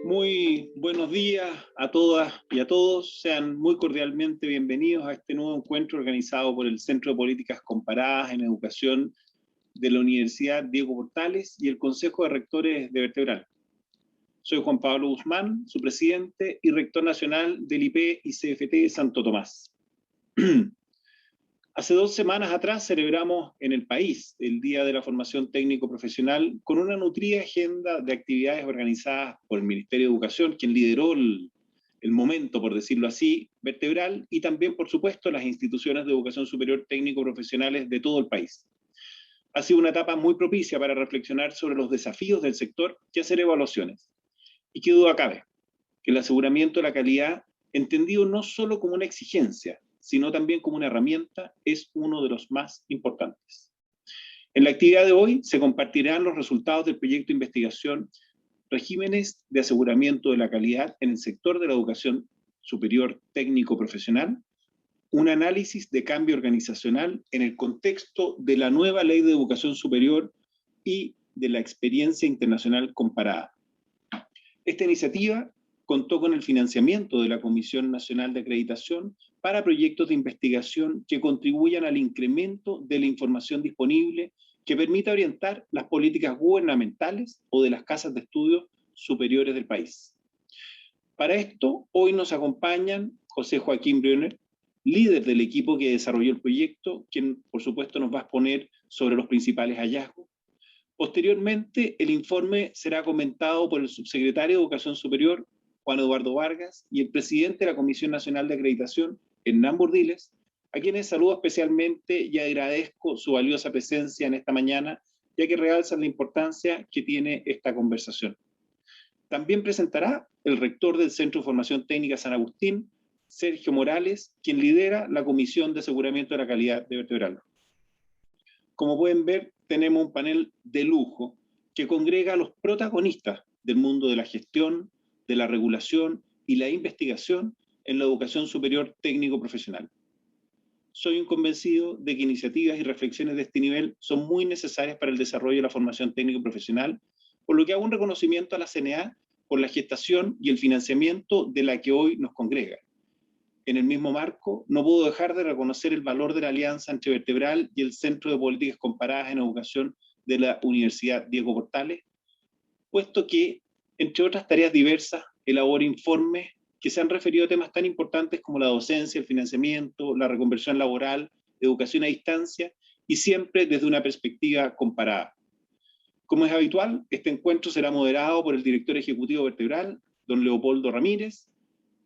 Muy buenos días a todas y a todos. Sean muy cordialmente bienvenidos a este nuevo encuentro organizado por el Centro de Políticas Comparadas en Educación de la Universidad Diego Portales y el Consejo de Rectores de Vertebral. Soy Juan Pablo Guzmán, su presidente y rector nacional del IP y CFT de Santo Tomás. Hace 2 semanas atrás celebramos en el país el Día de la Formación Técnico Profesional con una nutrida agenda de actividades organizadas por el Ministerio de Educación, quien lideró el momento, por decirlo así, vertebral, y también, por supuesto, las instituciones de educación superior técnico profesionales de todo el país. Ha sido una etapa muy propicia para reflexionar sobre los desafíos del sector y hacer evaluaciones. Y qué duda cabe, que el aseguramiento de la calidad, entendido no solo como una exigencia, sino también como una herramienta, es uno de los más importantes. En la actividad de hoy se compartirán los resultados del proyecto de investigación Regímenes de aseguramiento de la calidad en el sector de la educación superior técnico profesional, un análisis de cambio organizacional en el contexto de la nueva Ley de Educación Superior y de la experiencia internacional comparada. Esta iniciativa contó con el financiamiento de la Comisión Nacional de Acreditación para proyectos de investigación que contribuyan al incremento de la información disponible que permita orientar las políticas gubernamentales o de las casas de estudios superiores del país. Para esto, hoy nos acompañan José Joaquín Briones, líder del equipo que desarrolló el proyecto, quien por supuesto nos va a exponer sobre los principales hallazgos. Posteriormente, el informe será comentado por el subsecretario de Educación Superior, Juan Eduardo Vargas, y el presidente de la Comisión Nacional de Acreditación, Hernán Burdiles, a quienes saludo especialmente y agradezco su valiosa presencia en esta mañana, ya que realzan la importancia que tiene esta conversación. También presentará el rector del Centro de Formación Técnica San Agustín, Sergio Morales, quien lidera la Comisión de Aseguramiento de la Calidad de Vertebral. Como pueden ver, tenemos un panel de lujo que congrega a los protagonistas del mundo de la gestión, de la regulación y la investigación en la educación superior técnico-profesional. Soy un convencido de que iniciativas y reflexiones de este nivel son muy necesarias para el desarrollo de la formación técnico-profesional, por lo que hago un reconocimiento a la CNA por la gestación y el financiamiento de la que hoy nos congrega. En el mismo marco, no puedo dejar de reconocer el valor de la alianza entre Vertebral y el Centro de Políticas Comparadas en Educación de la Universidad Diego Portales, puesto que, entre otras tareas diversas, elabora informes que se han referido a temas tan importantes como la docencia, el financiamiento, la reconversión laboral, educación a distancia, y siempre desde una perspectiva comparada. Como es habitual, este encuentro será moderado por el director ejecutivo Vertebral, don Leopoldo Ramírez.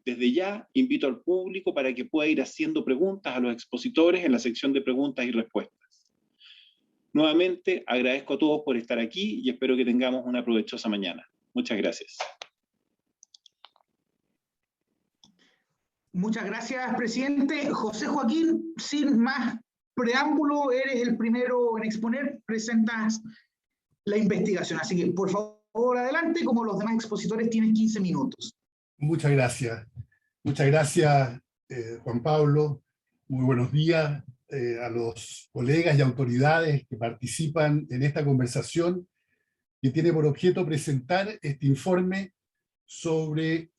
Desde ya invito al público para que pueda ir haciendo preguntas a los expositores en la sección de preguntas y respuestas. Nuevamente agradezco a todos por estar aquí y espero que tengamos una provechosa mañana. Muchas gracias. Muchas gracias, presidente. José Joaquín, sin más preámbulo, eres el primero en exponer, presentas la investigación. Así que, por favor, adelante. Como los demás expositores, tienes 15 minutos. Muchas gracias. Muchas gracias, Juan Pablo. Muy buenos días a los colegas y autoridades que participan en esta conversación que tiene por objeto presentar este informe sobre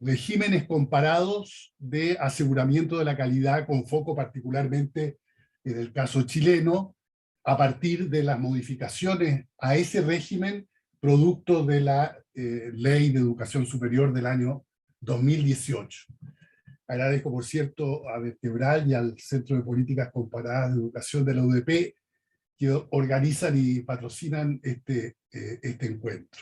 regímenes comparados de aseguramiento de la calidad, con foco particularmente en el caso chileno, a partir de las modificaciones a ese régimen producto de la Ley de Educación Superior del año 2018. Agradezco, por cierto, a Vertebral y al Centro de Políticas Comparadas de Educación de la UDP que organizan y patrocinan este encuentro.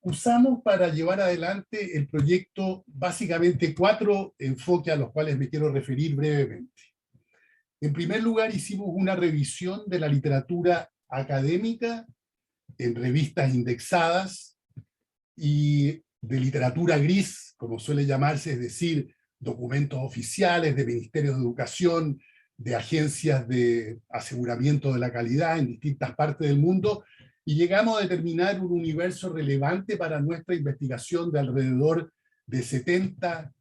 Usamos para llevar adelante el proyecto básicamente 4 enfoques a los cuales me quiero referir brevemente. En primer lugar, hicimos una revisión de la literatura académica en revistas indexadas y de literatura gris, como suele llamarse, es decir, documentos oficiales de ministerios de educación, de agencias de aseguramiento de la calidad en distintas partes del mundo, y llegamos a determinar un universo relevante para nuestra investigación de alrededor de 70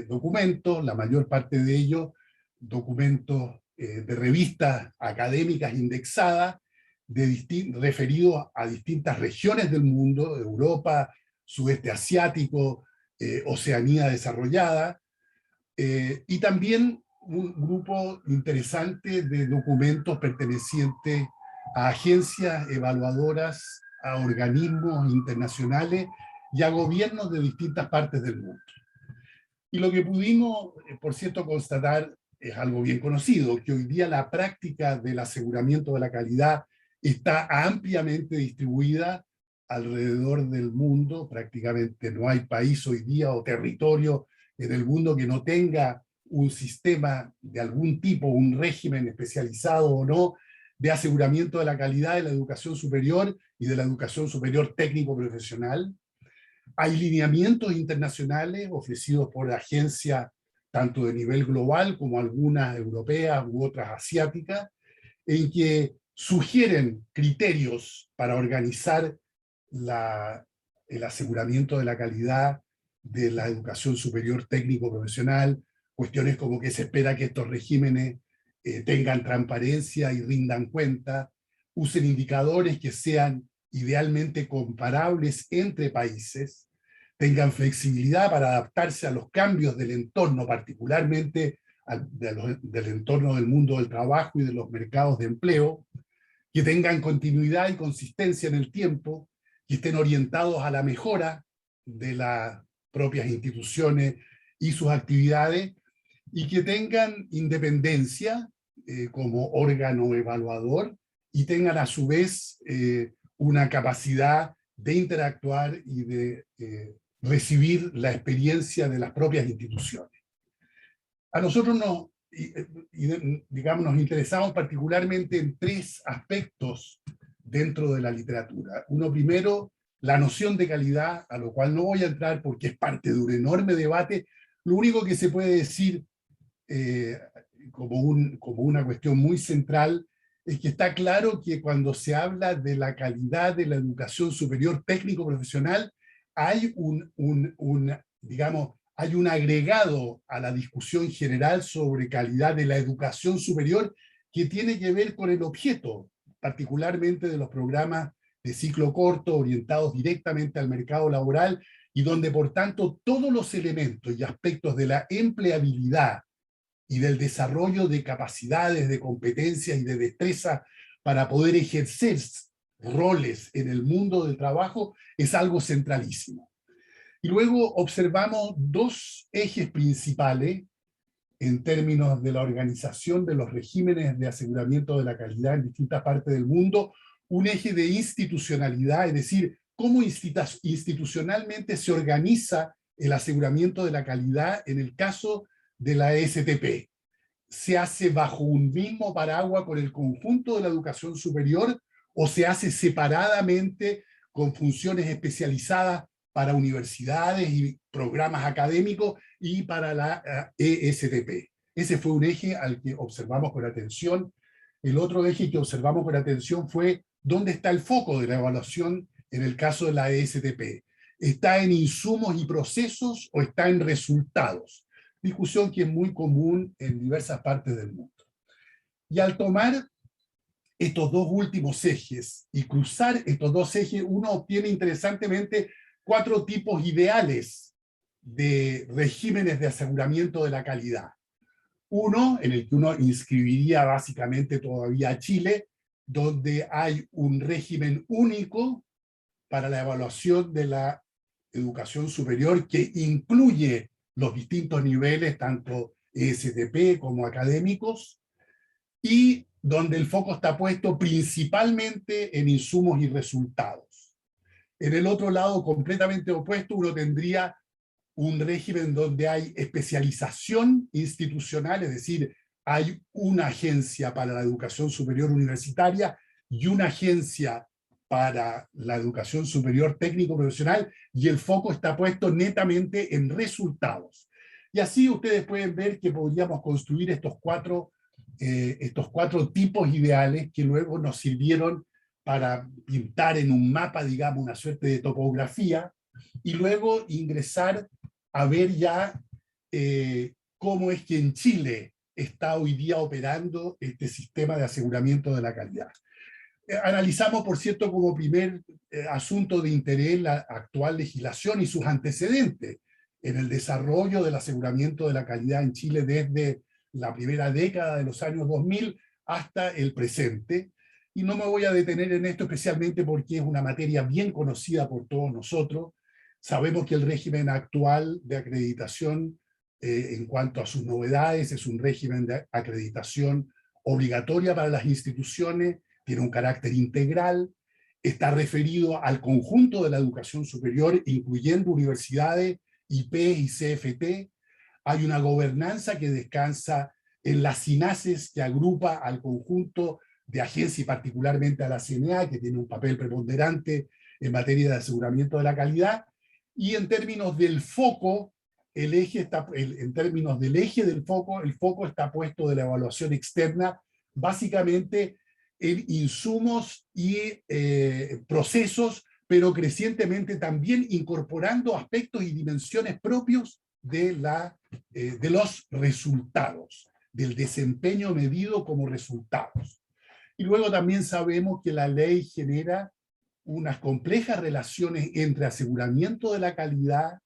documentos, la mayor parte de ellos documentos de revistas académicas indexadas, referidos a distintas regiones del mundo, Europa, sudeste asiático, Oceanía desarrollada, y también un grupo interesante de documentos pertenecientes a agencias evaluadoras, a organismos internacionales y a gobiernos de distintas partes del mundo. Y lo que pudimos, por cierto, constatar es algo bien conocido, que hoy día la práctica del aseguramiento de la calidad está ampliamente distribuida alrededor del mundo. Prácticamente no hay país hoy día o territorio en el mundo que no tenga un sistema de algún tipo, un régimen especializado o no, de aseguramiento de la calidad de la educación superior y de la educación superior técnico-profesional. Hay lineamientos internacionales ofrecidos por agencias tanto de nivel global como algunas europeas u otras asiáticas, en que sugieren criterios para organizar el aseguramiento de la calidad de la educación superior técnico-profesional, cuestiones como que se espera que estos regímenes tengan transparencia y rindan cuenta, usen indicadores que sean idealmente comparables entre países, tengan flexibilidad para adaptarse a los cambios del entorno, particularmente del entorno del mundo del trabajo y de los mercados de empleo, que tengan continuidad y consistencia en el tiempo, que estén orientados a la mejora de las propias instituciones y sus actividades, y que tengan independencia como órgano evaluador, y tengan a su vez una capacidad de interactuar y de recibir la experiencia de las propias instituciones. A nosotros digamos, nos interesamos particularmente en tres aspectos dentro de la literatura. Uno primero, la noción de calidad, a lo cual no voy a entrar porque es parte de un enorme debate. Lo único que se puede decir como una cuestión muy central es que está claro que cuando se habla de la calidad de la educación superior técnico-profesional, hay hay un agregado a la discusión general sobre calidad de la educación superior que tiene que ver con el objeto, particularmente de los programas de ciclo corto orientados directamente al mercado laboral, y donde por tanto todos los elementos y aspectos de la empleabilidad y del desarrollo de capacidades, de competencias y de destreza para poder ejercer roles en el mundo del trabajo es algo centralísimo. Y luego observamos dos ejes principales en términos de la organización de los regímenes de aseguramiento de la calidad en distintas partes del mundo. Un eje de institucionalidad, es decir, cómo institucionalmente se organiza el aseguramiento de la calidad en el caso de la ESTP. ¿Se hace bajo un mismo paraguas con el conjunto de la educación superior o se hace separadamente con funciones especializadas para universidades y programas académicos y para la ESTP? Ese fue un eje al que observamos con atención. El otro eje que observamos con atención fue dónde está el foco de la evaluación en el caso de la ESTP. ¿Está en insumos y procesos o está en resultados? Discusión que es muy común en diversas partes del mundo. Y al tomar estos dos últimos ejes y cruzar estos dos ejes, uno obtiene interesantemente 4 tipos ideales de regímenes de aseguramiento de la calidad. Uno, en el que uno inscribiría básicamente todavía a Chile, donde hay un régimen único para la evaluación de la educación superior que incluye los distintos niveles, tanto ESTP como académicos, y donde el foco está puesto principalmente en insumos y resultados. En el otro lado, completamente opuesto, uno tendría un régimen donde hay especialización institucional, es decir, hay una agencia para la educación superior universitaria y una agencia para la educación superior técnico-profesional, y el foco está puesto netamente en resultados. Y así ustedes pueden ver que podríamos construir estos cuatro tipos ideales que luego nos sirvieron para pintar en un mapa, digamos, una suerte de topografía, y luego ingresar a ver ya cómo es que en Chile está hoy día operando este sistema de aseguramiento de la calidad. Analizamos, por cierto, como primer asunto de interés la actual legislación y sus antecedentes en el desarrollo del aseguramiento de la calidad en Chile desde la primera década de los años 2000 hasta el presente. Y no me voy a detener en esto especialmente porque es una materia bien conocida por todos nosotros. Sabemos que el régimen actual de acreditación en cuanto a sus novedades es un régimen de acreditación obligatoria para las instituciones, tiene un carácter integral, está referido al conjunto de la educación superior, incluyendo universidades, IP y CFT. Hay una gobernanza que descansa en las SINASES, que agrupa al conjunto de agencias y particularmente a la CNA, que tiene un papel preponderante en materia de aseguramiento de la calidad. Y en términos del foco, en términos del eje del foco, el foco está puesto de la evaluación externa, básicamente en insumos y procesos, pero crecientemente también incorporando aspectos y dimensiones propios de los resultados, del desempeño medido como resultados. Y luego también sabemos que la ley genera unas complejas relaciones entre aseguramiento de la calidad,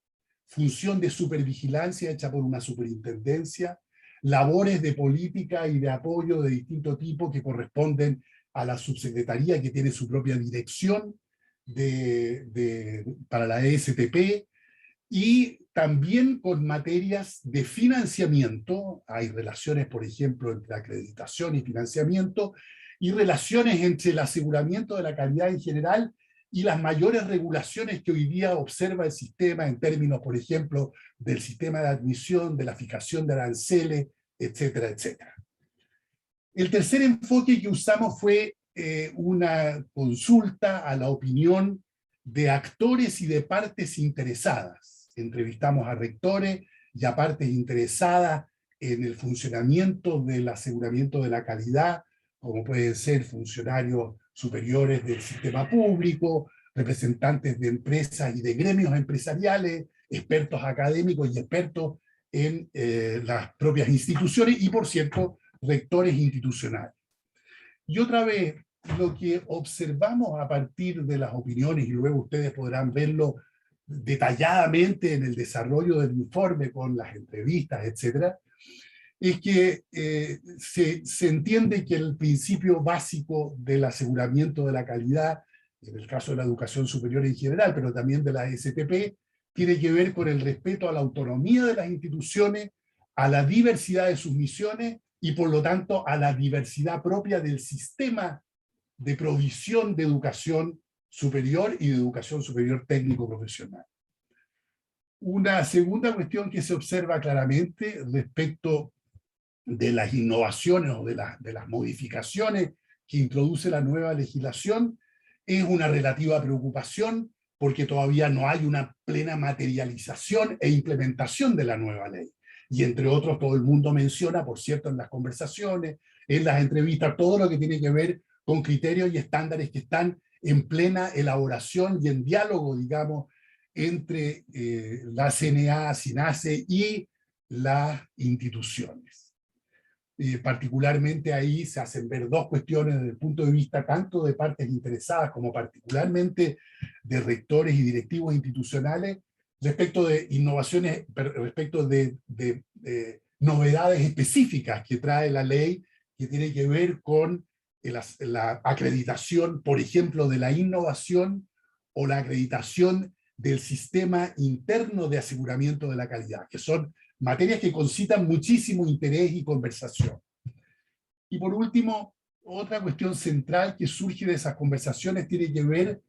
función de supervigilancia hecha por una superintendencia, labores de política y de apoyo de distinto tipo que corresponden a la subsecretaría que tiene su propia dirección para la ESTP, y también con materias de financiamiento. Hay relaciones, por ejemplo, entre acreditación y financiamiento, y relaciones entre el aseguramiento de la calidad en general y las mayores regulaciones que hoy día observa el sistema en términos, por ejemplo, del sistema de admisión, de la fijación de aranceles, etcétera, etcétera. El tercer enfoque que usamos fue una consulta a la opinión de actores y de partes interesadas. Entrevistamos a rectores y a partes interesadas en el funcionamiento del aseguramiento de la calidad, como pueden ser funcionarios superiores del sistema público, representantes de empresas y de gremios empresariales, expertos académicos y expertos en las propias instituciones y, por cierto, rectores institucionales. Y otra vez, lo que observamos a partir de las opiniones, y luego ustedes podrán verlo detalladamente en el desarrollo del informe con las entrevistas, etcétera, es que se entiende que el principio básico del aseguramiento de la calidad, en el caso de la educación superior en general, pero también de la STP, tiene que ver con el respeto a la autonomía de las instituciones, a la diversidad de sus misiones y por lo tanto a la diversidad propia del sistema de provisión de educación superior y de educación superior técnico-profesional. Una segunda cuestión que se observa claramente respecto de las innovaciones o de las modificaciones que introduce la nueva legislación es una relativa preocupación porque todavía no hay una plena materialización e implementación de la nueva ley. Y entre otros, todo el mundo menciona, por cierto, en las conversaciones, en las entrevistas, todo lo que tiene que ver con criterios y estándares que están en plena elaboración y en diálogo, digamos, entre la CNA, SINASE y las instituciones. Particularmente ahí se hacen ver dos cuestiones desde el punto de vista tanto de partes interesadas como particularmente de rectores y directivos institucionales respecto de innovaciones, respecto de novedades específicas que trae la ley, que tiene que ver con la acreditación, por ejemplo, de la innovación o la acreditación del sistema interno de aseguramiento de la calidad, que son materias que concitan muchísimo interés y conversación. Y por último, otra cuestión central que surge de esas conversaciones tiene que ver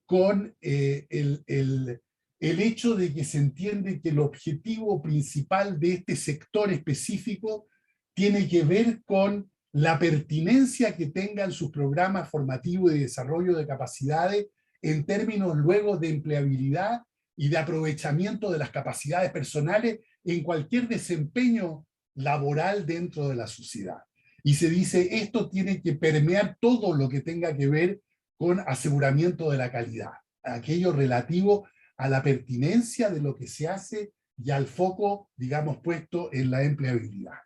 con el hecho de que se entiende que el objetivo principal de este sector específico tiene que ver con la pertinencia que tengan sus programas formativos y de desarrollo de capacidades en términos luego de empleabilidad y de aprovechamiento de las capacidades personales en cualquier desempeño laboral dentro de la sociedad. Y se dice, esto tiene que permear todo lo que tenga que ver con aseguramiento de la calidad, aquello relativo a la pertinencia de lo que se hace y al foco, digamos, puesto en la empleabilidad.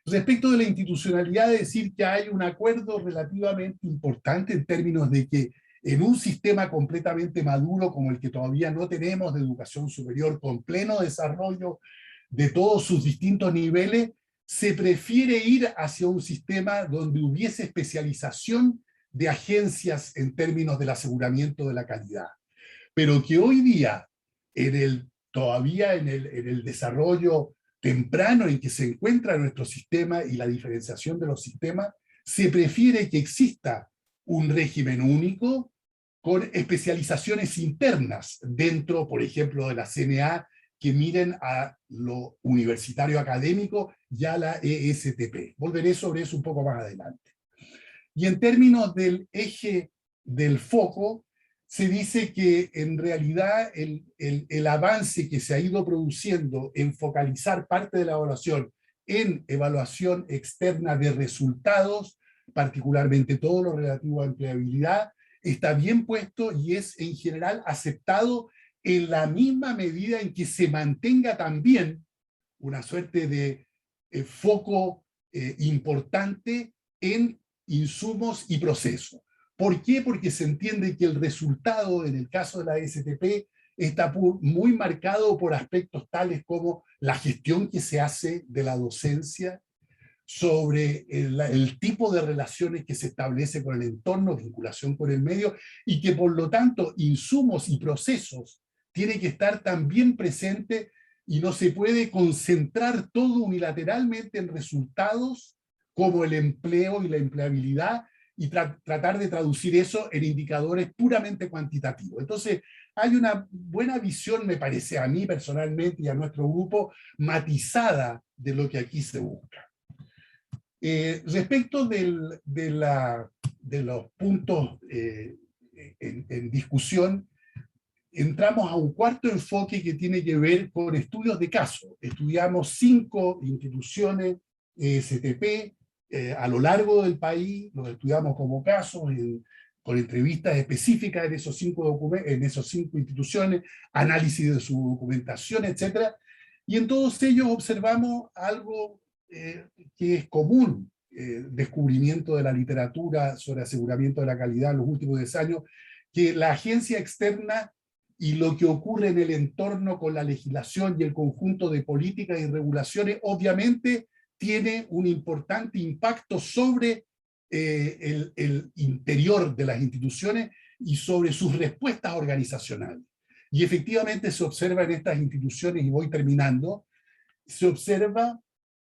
Respecto de la institucionalidad, decir que hay un acuerdo relativamente importante en términos de que en un sistema completamente maduro como el que todavía no tenemos de educación superior, con pleno desarrollo de todos sus distintos niveles, se prefiere ir hacia un sistema donde hubiese especialización de agencias en términos del aseguramiento de la calidad. Pero que hoy día, todavía en el desarrollo temprano en que se encuentra nuestro sistema y la diferenciación de los sistemas, se prefiere que exista un régimen único con especializaciones internas dentro, por ejemplo, de la CNA, que miren a lo universitario académico y a la ESTP. Volveré sobre eso un poco más adelante. Y en términos del eje del foco, se dice que en realidad el avance que se ha ido produciendo en focalizar parte de la evaluación en evaluación externa de resultados, particularmente todo lo relativo a empleabilidad, está bien puesto y es en general aceptado en la misma medida en que se mantenga también una suerte de foco importante en insumos y procesos. ¿Por qué? Porque se entiende que el resultado, en el caso de la STP, está muy marcado por aspectos tales como la gestión que se hace de la docencia, sobre el tipo de relaciones que se establece con el entorno, vinculación con el medio, y que por lo tanto insumos y procesos tienen que estar también presentes y no se puede concentrar todo unilateralmente en resultados como el empleo y la empleabilidad, y tratar de traducir eso en indicadores puramente cuantitativos. Entonces, hay una buena visión, me parece a mí personalmente y a nuestro grupo, matizada de lo que aquí se busca. Respecto de los puntos en discusión, entramos a un cuarto enfoque que tiene que ver con estudios de caso. Estudiamos 5 instituciones STP, a lo largo del país, los estudiamos como casos, con entrevistas específicas en esos 5 instituciones, análisis de su documentación, etc. Y en todos ellos observamos algo que es común, descubrimiento de la literatura sobre aseguramiento de la calidad en los últimos 10 años, que la agencia externa y lo que ocurre en el entorno con la legislación y el conjunto de políticas y regulaciones, obviamente, tiene un importante impacto sobre el interior de las instituciones y sobre sus respuestas organizacionales. Y efectivamente se observa en estas instituciones, y voy terminando, se observa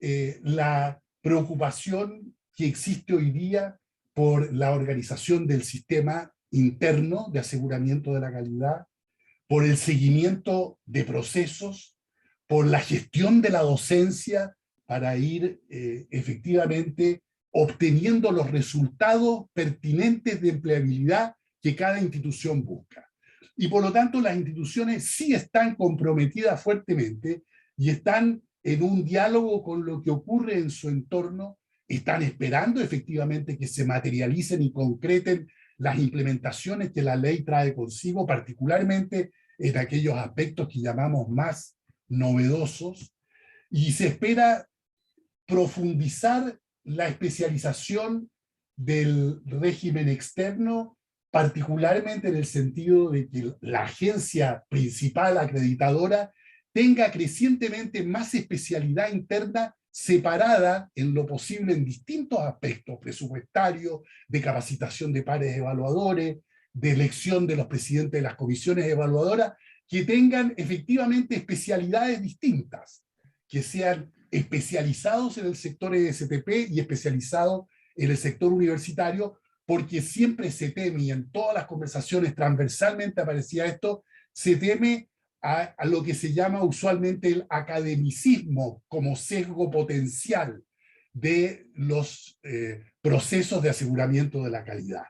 la preocupación que existe hoy día por la organización del sistema interno de aseguramiento de la calidad, por el seguimiento de procesos, por la gestión de la docencia, para ir efectivamente obteniendo los resultados pertinentes de empleabilidad que cada institución busca. Y por lo tanto las instituciones sí están comprometidas fuertemente y están en un diálogo con lo que ocurre en su entorno, están esperando efectivamente que se materialicen y concreten las implementaciones que la ley trae consigo, particularmente en aquellos aspectos que llamamos más novedosos, y se espera profundizar la especialización del régimen externo, particularmente en el sentido de que la agencia principal acreditadora tenga crecientemente más especialidad interna separada en lo posible en distintos aspectos presupuestarios, de capacitación de pares evaluadores, de elección de los presidentes de las comisiones evaluadoras, que tengan efectivamente especialidades distintas, que sean especializados en el sector ESTP y especializados en el sector universitario, porque siempre se teme, y en todas las conversaciones transversalmente aparecía esto, se teme a lo que se llama usualmente el academicismo como sesgo potencial de los procesos de aseguramiento de la calidad.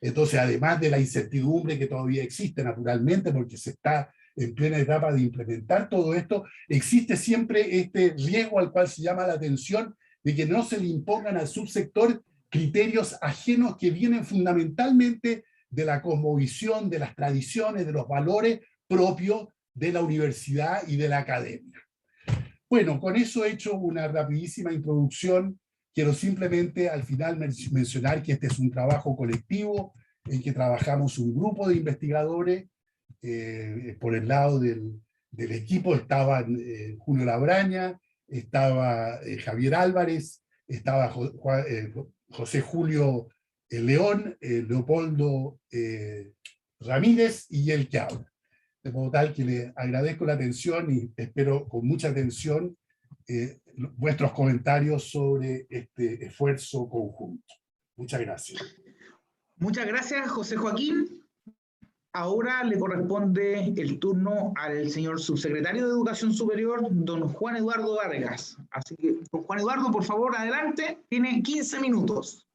Entonces, además de la incertidumbre que todavía existe, naturalmente, porque se está en plena etapa de implementar todo esto, existe siempre este riesgo al cual se llama la atención de que no se le impongan al subsector criterios ajenos que vienen fundamentalmente de la cosmovisión, de las tradiciones, de los valores propios de la universidad y de la academia. Bueno, con eso he hecho una rapidísima introducción. Quiero simplemente al final mencionar que este es un trabajo colectivo en que trabajamos un grupo de investigadores. Por el lado del equipo estaban Julio Labraña, estaba Javier Álvarez, estaba José Julio León, Leopoldo Ramírez y el que habla. De modo tal que le agradezco la atención y espero con mucha atención vuestros comentarios sobre este esfuerzo conjunto. Muchas gracias. Muchas gracias, José Joaquín. Ahora le corresponde el turno al señor subsecretario de Educación Superior, don Juan Eduardo Vargas. Así que, don Juan Eduardo, por favor, adelante. Tiene 15 minutos.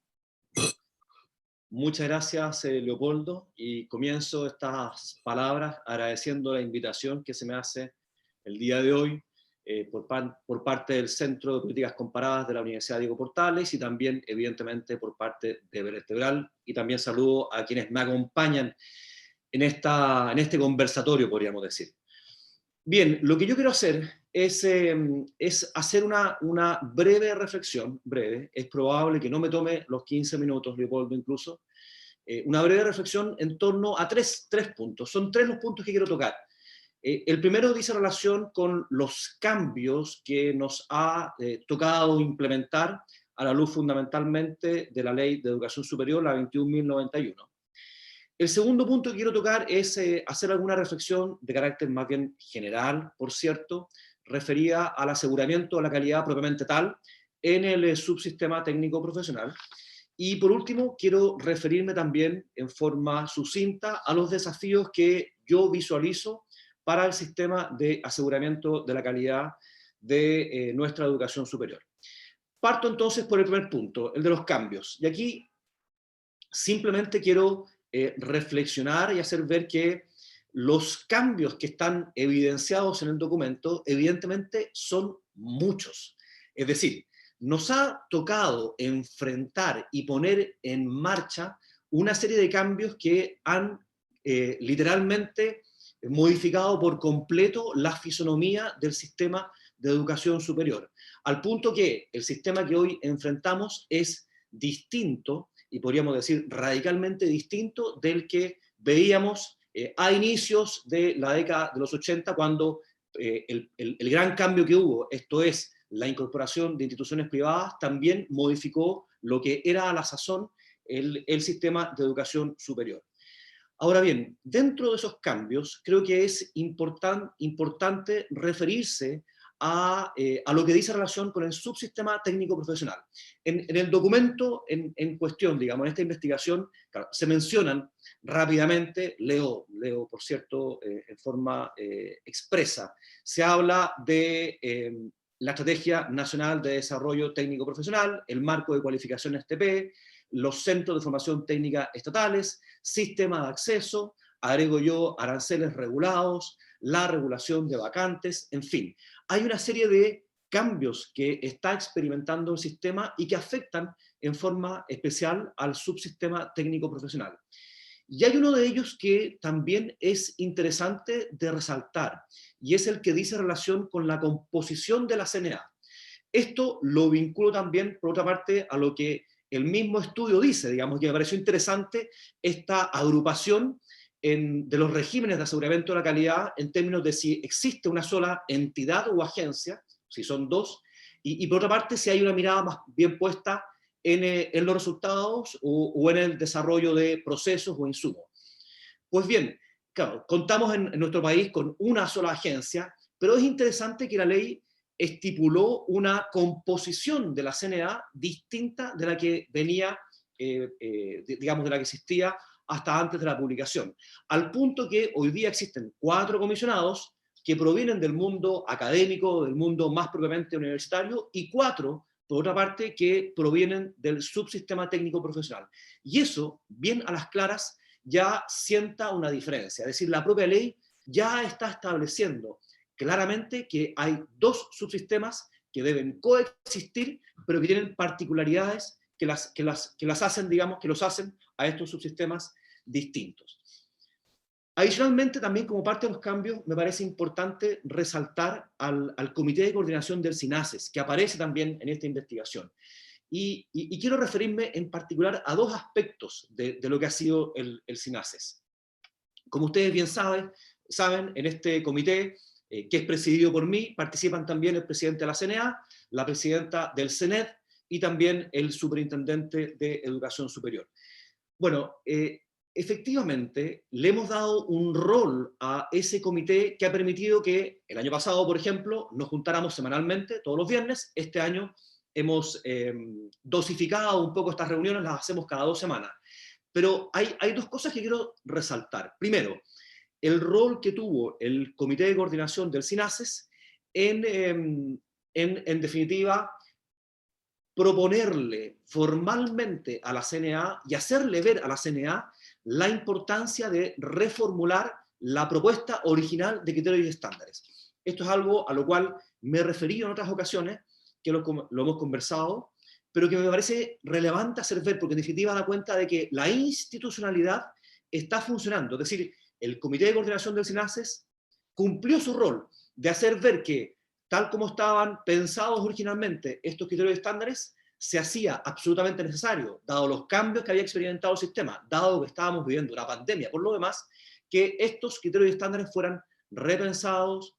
Muchas gracias, Leopoldo, y comienzo estas palabras agradeciendo la invitación que se me hace el día de hoy por parte del Centro de Políticas Comparadas de la Universidad Diego Portales y también, evidentemente, por parte de Vertebral, y también saludo a quienes me acompañan en este conversatorio, podríamos decir. Bien, lo que yo quiero hacer es hacer una breve reflexión, breve, es probable que no me tome los 15 minutos, Leopoldo, incluso, una breve reflexión en torno a tres puntos. Son tres los puntos que quiero tocar. El primero dice relación con los cambios que nos ha tocado implementar a la luz fundamentalmente de la Ley de Educación Superior, la 21.091. El segundo punto que quiero tocar es hacer alguna reflexión de carácter más bien general, por cierto, referida al aseguramiento de la calidad propiamente tal en el subsistema técnico profesional. Y por último, quiero referirme también en forma sucinta a los desafíos que yo visualizo para el sistema de aseguramiento de la calidad de nuestra educación superior. Parto entonces por el primer punto, el de los cambios. Y aquí simplemente quiero reflexionar y hacer ver que los cambios que están evidenciados en el documento evidentemente son muchos. Es decir, nos ha tocado enfrentar y poner en marcha una serie de cambios que han literalmente modificado por completo la fisonomía del sistema de educación superior, al punto que el sistema que hoy enfrentamos es distinto, y podríamos decir radicalmente distinto, del que veíamos a inicios de la década de los 80, cuando el gran cambio que hubo, esto es, la incorporación de instituciones privadas, también modificó lo que era a la sazón el sistema de educación superior. Ahora bien, dentro de esos cambios, creo que es importante referirse a lo que dice relación con el subsistema técnico profesional. En el documento en cuestión, digamos, en esta investigación, claro, se mencionan rápidamente, leo por cierto, en forma expresa, se habla de la Estrategia Nacional de Desarrollo Técnico Profesional, el marco de cualificaciones TP, los centros de formación técnica estatales, sistema de acceso, agrego yo aranceles regulados, la regulación de vacantes, en fin. Hay una serie de cambios que está experimentando el sistema y que afectan en forma especial al subsistema técnico profesional. Y hay uno de ellos que también es interesante de resaltar, y es el que dice relación con la composición de la CNA. Esto lo vinculo también, por otra parte, a lo que el mismo estudio dice, digamos, que me pareció interesante esta agrupación de los regímenes de aseguramiento de la calidad en términos de si existe una sola entidad o agencia, si son dos, y por otra parte si hay una mirada más bien puesta en los resultados o en el desarrollo de procesos o insumos. Pues bien, claro, contamos en nuestro país con una sola agencia, pero es interesante que la ley estipuló una composición de la CNA distinta de la que venía, digamos, de la que existía hasta antes de la publicación, al punto que hoy día existen 4 comisionados que provienen del mundo académico, del mundo más propiamente universitario, y 4, por otra parte, que provienen del subsistema técnico profesional. Y eso, bien a las claras, ya sienta una diferencia, es decir, la propia ley ya está estableciendo claramente que hay 2 subsistemas que deben coexistir, pero que tienen particularidades que las hacen, digamos, que los hacen a estos subsistemas distintos. Adicionalmente, también como parte de los cambios, me parece importante resaltar al Comité de Coordinación del SINASES, que aparece también en esta investigación. Y quiero referirme en particular a dos aspectos de lo que ha sido el SINASES. Como ustedes bien saben, en este comité, que es presidido por mí, participan también el presidente de la CNA, la presidenta del CENED y también el superintendente de Educación Superior. Bueno, efectivamente, le hemos dado un rol a ese comité que ha permitido que el año pasado, por ejemplo, nos juntáramos semanalmente, todos los viernes. Este año hemos dosificado un poco estas reuniones, las hacemos cada 2 semanas. Pero hay dos cosas que quiero resaltar. Primero, el rol que tuvo el Comité de Coordinación del SINASES en definitiva, proponerle formalmente a la CNA y hacerle ver a la CNA la importancia de reformular la propuesta original de criterios y estándares. Esto es algo a lo cual me he referido en otras ocasiones, que lo hemos conversado, pero que me parece relevante hacer ver, porque en definitiva da cuenta de que la institucionalidad está funcionando. Es decir, el Comité de Coordinación del SINASES cumplió su rol de hacer ver que, tal como estaban pensados originalmente estos criterios y estándares, se hacía absolutamente necesario, dado los cambios que había experimentado el sistema, dado que estábamos viviendo una pandemia, por lo demás, que estos criterios y estándares fueran repensados,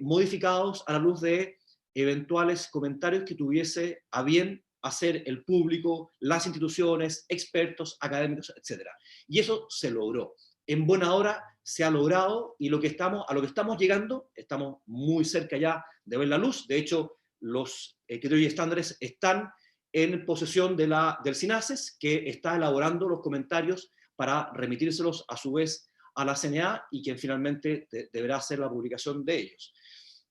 modificados a la luz de eventuales comentarios que tuviese a bien hacer el público, las instituciones, expertos, académicos, etc. Y eso se logró. En buena hora se ha logrado, y a lo que estamos llegando, estamos muy cerca ya de ver la luz. De hecho, los criterios y estándares están en posesión del SINASES, que está elaborando los comentarios para remitírselos a su vez a la CNA, y quien finalmente deberá hacer la publicación de ellos.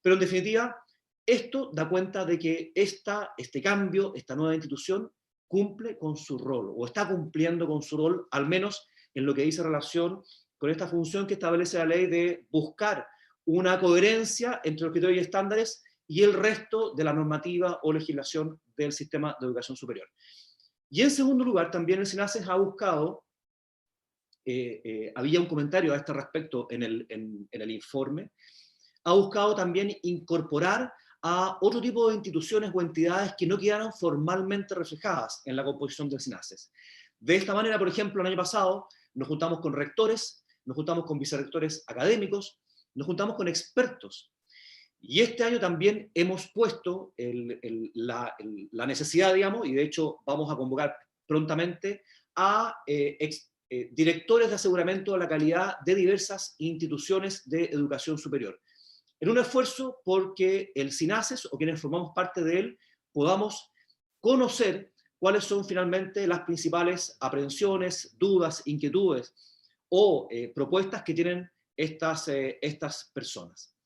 Pero en definitiva, esto da cuenta de que este cambio, esta nueva institución, cumple con su rol, o está cumpliendo con su rol, al menos en lo que dice relación con esta función que establece la ley de buscar una coherencia entre los criterios y estándares y el resto de la normativa o legislación del sistema de educación superior. Y en segundo lugar, también el SINASES ha buscado, había un comentario a este respecto en el informe, ha buscado también incorporar a otro tipo de instituciones o entidades que no quedaron formalmente reflejadas en la composición del SINASES. De esta manera, por ejemplo, el año pasado nos juntamos con rectores, nos juntamos con vicerrectores académicos, nos juntamos con expertos. Y este año también hemos puesto la necesidad, digamos, y de hecho vamos a convocar prontamente a directores de aseguramiento de la calidad de diversas instituciones de educación superior, en un esfuerzo porque el SINASES, o quienes formamos parte de él, podamos conocer cuáles son finalmente las principales aprehensiones, dudas, inquietudes o propuestas que tienen estas personas.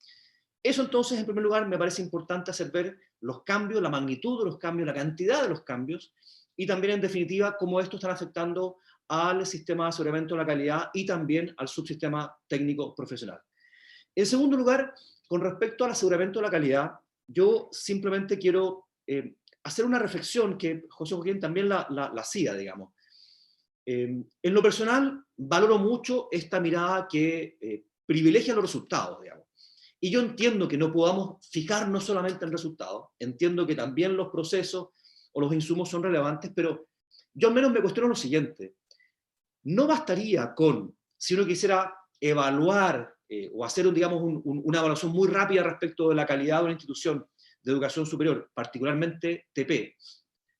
Eso entonces, en primer lugar, me parece importante hacer ver los cambios, la magnitud de los cambios, la cantidad de los cambios, y también, en definitiva, cómo estos están afectando al sistema de aseguramiento de la calidad y también al subsistema técnico profesional. En segundo lugar, con respecto al aseguramiento de la calidad, yo simplemente quiero hacer una reflexión que José Joaquín también la hacía, digamos. En lo personal, valoro mucho esta mirada que privilegia los resultados, digamos. Y yo entiendo que no podamos fijarnos solamente en resultados, entiendo que también los procesos o los insumos son relevantes, pero yo al menos me cuestiono lo siguiente. No bastaría con, si uno quisiera evaluar o hacer una evaluación muy rápida respecto de la calidad de una institución de educación superior, particularmente TP,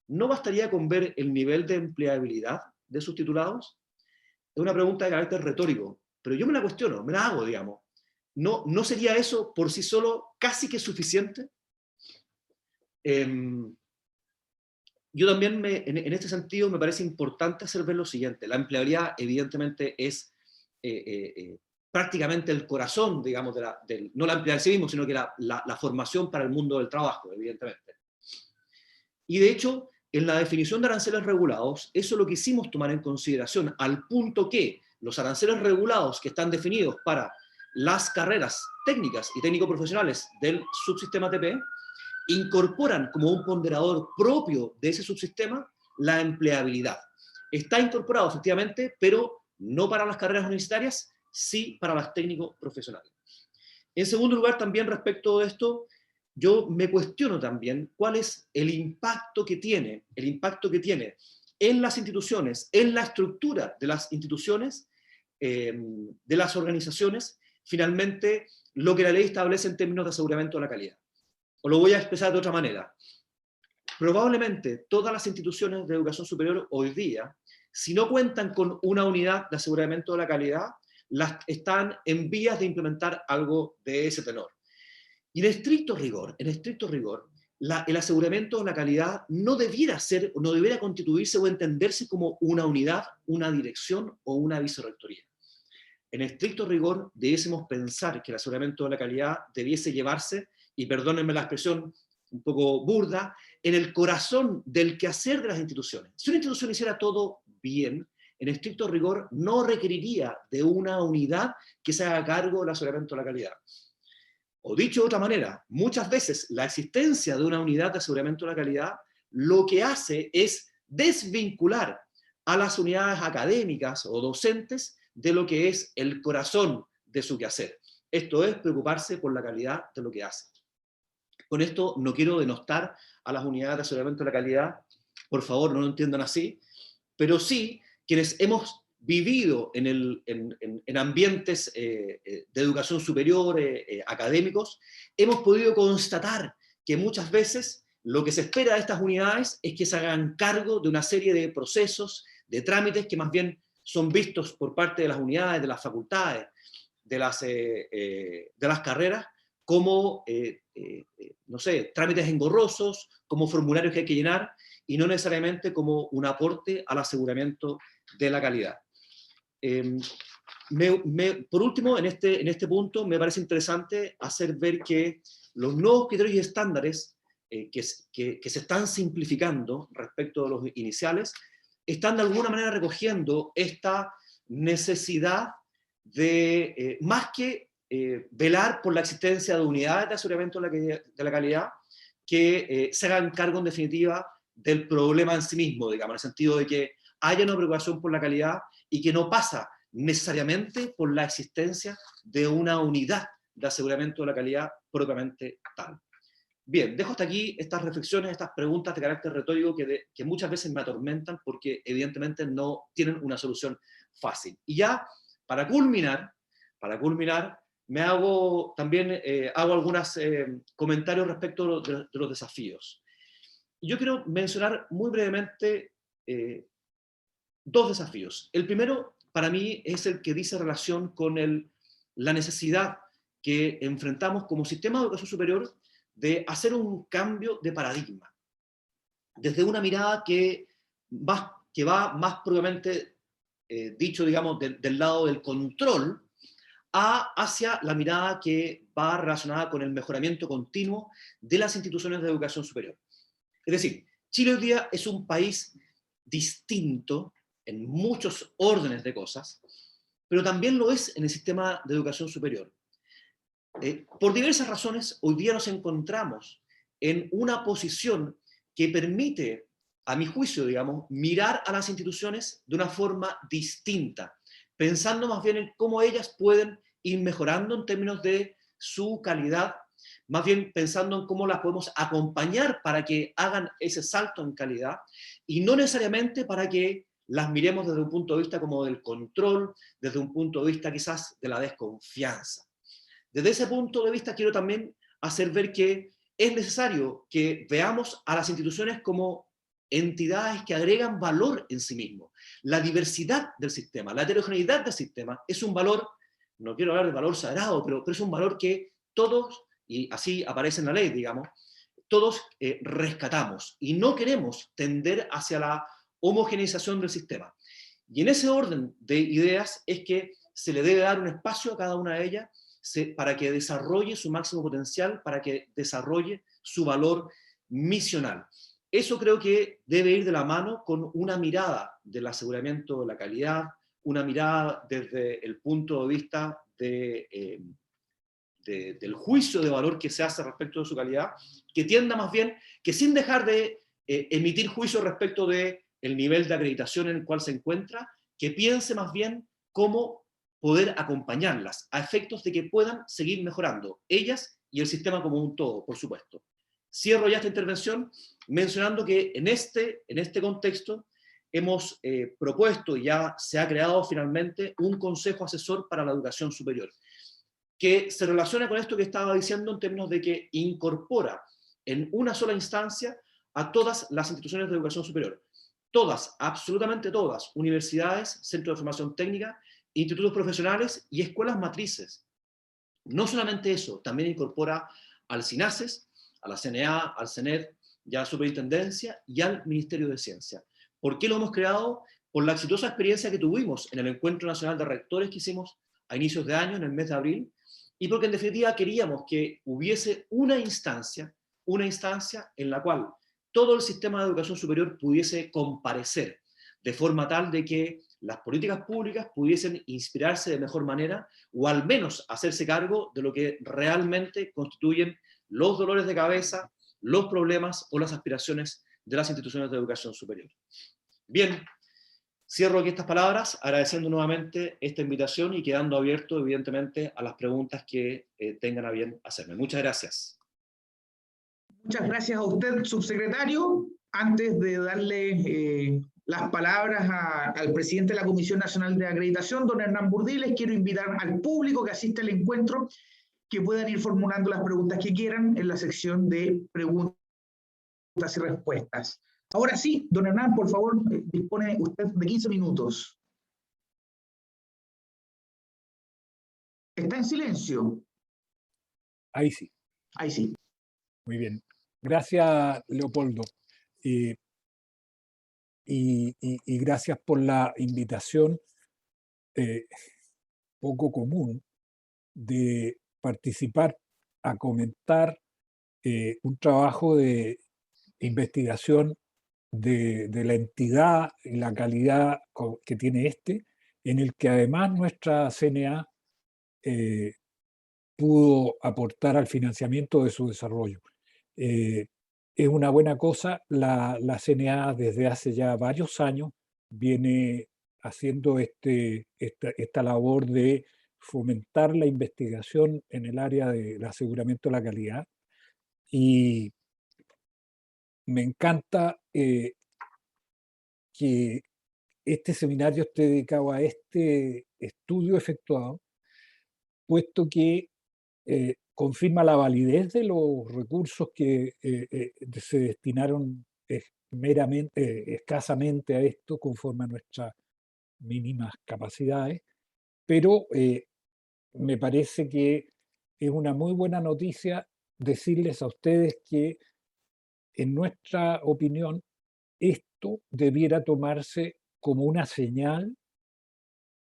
¿no bastaría con ver el nivel de empleabilidad de sus titulados? Es una pregunta de carácter retórico, pero yo me la cuestiono, me la hago, digamos. ¿No sería eso por sí solo casi que suficiente? Yo también, en este sentido, me parece importante hacer ver lo siguiente. La empleabilidad, evidentemente, es prácticamente el corazón, digamos, no la empleabilidad en sí mismo, sino que la formación para el mundo del trabajo, evidentemente. Y de hecho, en la definición de aranceles regulados, eso lo quisimos tomar en consideración, al punto que los aranceles regulados que están definidos para las carreras técnicas y técnico-profesionales del subsistema TP incorporan como un ponderador propio de ese subsistema la empleabilidad. Está incorporado efectivamente, pero no para las carreras universitarias, sí para las técnicos profesionales. En segundo lugar, también respecto de esto, yo me cuestiono también cuál es el impacto que tiene en las instituciones, en la estructura de las instituciones, de las organizaciones, finalmente lo que la ley establece en términos de aseguramiento de la calidad. O lo voy a expresar de otra manera. Probablemente todas las instituciones de educación superior hoy día, si no cuentan con una unidad de aseguramiento de la calidad, están en vías de implementar algo de ese tenor. Y en estricto rigor, el aseguramiento de la calidad no debiera constituirse o entenderse como una unidad, una dirección o una vicerrectoría. En estricto rigor, debiésemos pensar que el aseguramiento de la calidad debiese llevarse, y perdónenme la expresión un poco burda, en el corazón del quehacer de las instituciones. Si una institución hiciera todo bien, en estricto rigor no requeriría de una unidad que se haga cargo del aseguramiento de la calidad. O dicho de otra manera, muchas veces la existencia de una unidad de aseguramiento de la calidad lo que hace es desvincular a las unidades académicas o docentes de lo que es el corazón de su quehacer. Esto es preocuparse por la calidad de lo que hace. Con esto no quiero denostar a las unidades de aseguramiento de la calidad, por favor no lo entiendan así, pero sí quienes hemos vivido en ambientes de educación superior, académicos, hemos podido constatar que muchas veces lo que se espera de estas unidades es que se hagan cargo de una serie de procesos, de trámites que más bien son vistos por parte de las unidades, de las facultades, de las carreras, como, no sé, trámites engorrosos, como formularios que hay que llenar, y no necesariamente como un aporte al aseguramiento de la calidad. Por último, en este punto, me parece interesante hacer ver que los nuevos criterios y estándares que se están simplificando respecto de los iniciales, están de alguna manera recogiendo esta necesidad de, más que velar por la existencia de unidades de aseguramiento de la calidad, que se hagan cargo en definitiva del problema en sí mismo, digamos, en el sentido de que haya una preocupación por la calidad y que no pasa necesariamente por la existencia de una unidad de aseguramiento de la calidad propiamente tal. Bien, dejo hasta aquí estas reflexiones, estas preguntas de carácter retórico que muchas veces me atormentan porque evidentemente no tienen una solución fácil. Y ya, para culminar, me hago algunos comentarios respecto de los desafíos. Yo quiero mencionar muy brevemente dos desafíos. El primero, para mí, es el que dice relación con la necesidad que enfrentamos como sistema de educación superior de hacer un cambio de paradigma, desde una mirada que va más propiamente dicho, digamos, del lado del control, hacia la mirada que va relacionada con el mejoramiento continuo de las instituciones de educación superior. Es decir, Chile hoy día es un país distinto en muchos órdenes de cosas, pero también lo es en el sistema de educación superior. Por diversas razones, hoy día nos encontramos en una posición que permite, a mi juicio, digamos, mirar a las instituciones de una forma distinta, pensando más bien en cómo ellas pueden ir mejorando en términos de su calidad, más bien pensando en cómo las podemos acompañar para que hagan ese salto en calidad, y no necesariamente para que las miremos desde un punto de vista como del control, desde un punto de vista quizás de la desconfianza. Desde ese punto de vista quiero también hacer ver que es necesario que veamos a las instituciones como entidades que agregan valor en sí mismos. La diversidad del sistema, la heterogeneidad del sistema es un valor, no quiero hablar de valor sagrado, pero es un valor que todos, y así aparece en la ley, digamos, todos rescatamos y no queremos tender hacia la homogeneización del sistema. Y en ese orden de ideas es que se le debe dar un espacio a cada una de ellas para que desarrolle su máximo potencial, para que desarrolle su valor misional. Eso creo que debe ir de la mano con una mirada del aseguramiento de la calidad, una mirada desde el punto de vista del juicio de valor que se hace respecto de su calidad, que tienda más bien, que sin dejar de emitir juicio respecto del nivel de acreditación en el cual se encuentra, que piense más bien cómo poder acompañarlas a efectos de que puedan seguir mejorando, ellas y el sistema como un todo, por supuesto. Cierro ya esta intervención mencionando que en este contexto hemos propuesto y ya se ha creado finalmente un consejo asesor para la educación superior, que se relaciona con esto que estaba diciendo en términos de que incorpora en una sola instancia a todas las instituciones de educación superior. Todas, absolutamente todas, universidades, centros de formación técnica, institutos profesionales y escuelas matrices. No solamente eso, también incorpora al SINASES, a la CNA, al CENED, y a la Superintendencia y al Ministerio de Ciencia. ¿Por qué lo hemos creado? Por la exitosa experiencia que tuvimos en el Encuentro Nacional de Rectores que hicimos a inicios de año, en el mes de abril, y porque en definitiva queríamos que hubiese una instancia en la cual todo el sistema de educación superior pudiese comparecer, de forma tal de que las políticas públicas pudiesen inspirarse de mejor manera, o al menos hacerse cargo de lo que realmente constituyen los dolores de cabeza, los problemas o las aspiraciones de las instituciones de educación superior. Bien, cierro aquí estas palabras, agradeciendo nuevamente esta invitación y quedando abierto, evidentemente, a las preguntas que tengan a bien hacerme. Muchas gracias. Muchas gracias a usted, subsecretario. Antes de darle las palabras al presidente de la Comisión Nacional de Acreditación, don Hernán Burdiles, quiero invitar al público que asiste al encuentro que puedan ir formulando las preguntas que quieran en la sección de preguntas y respuestas. Ahora sí, don Hernán, por favor, dispone usted de 15 minutos. ¿Está en silencio? Ahí sí. Ahí sí. Muy bien. Gracias, Leopoldo. Y gracias por la invitación poco común de participar a comentar un trabajo de investigación de la entidad y la calidad que tiene en el que además nuestra CNA pudo aportar al financiamiento de su desarrollo. Es una buena cosa, la CNA desde hace ya varios años viene haciendo esta labor de fomentar la investigación en el área del aseguramiento de la calidad, y me encanta que este seminario esté dedicado a este estudio efectuado, puesto que confirma la validez de los recursos que se destinaron escasamente a esto, conforme a nuestras mínimas capacidades, pero me parece que es una muy buena noticia decirles a ustedes que, en nuestra opinión, esto debiera tomarse como una señal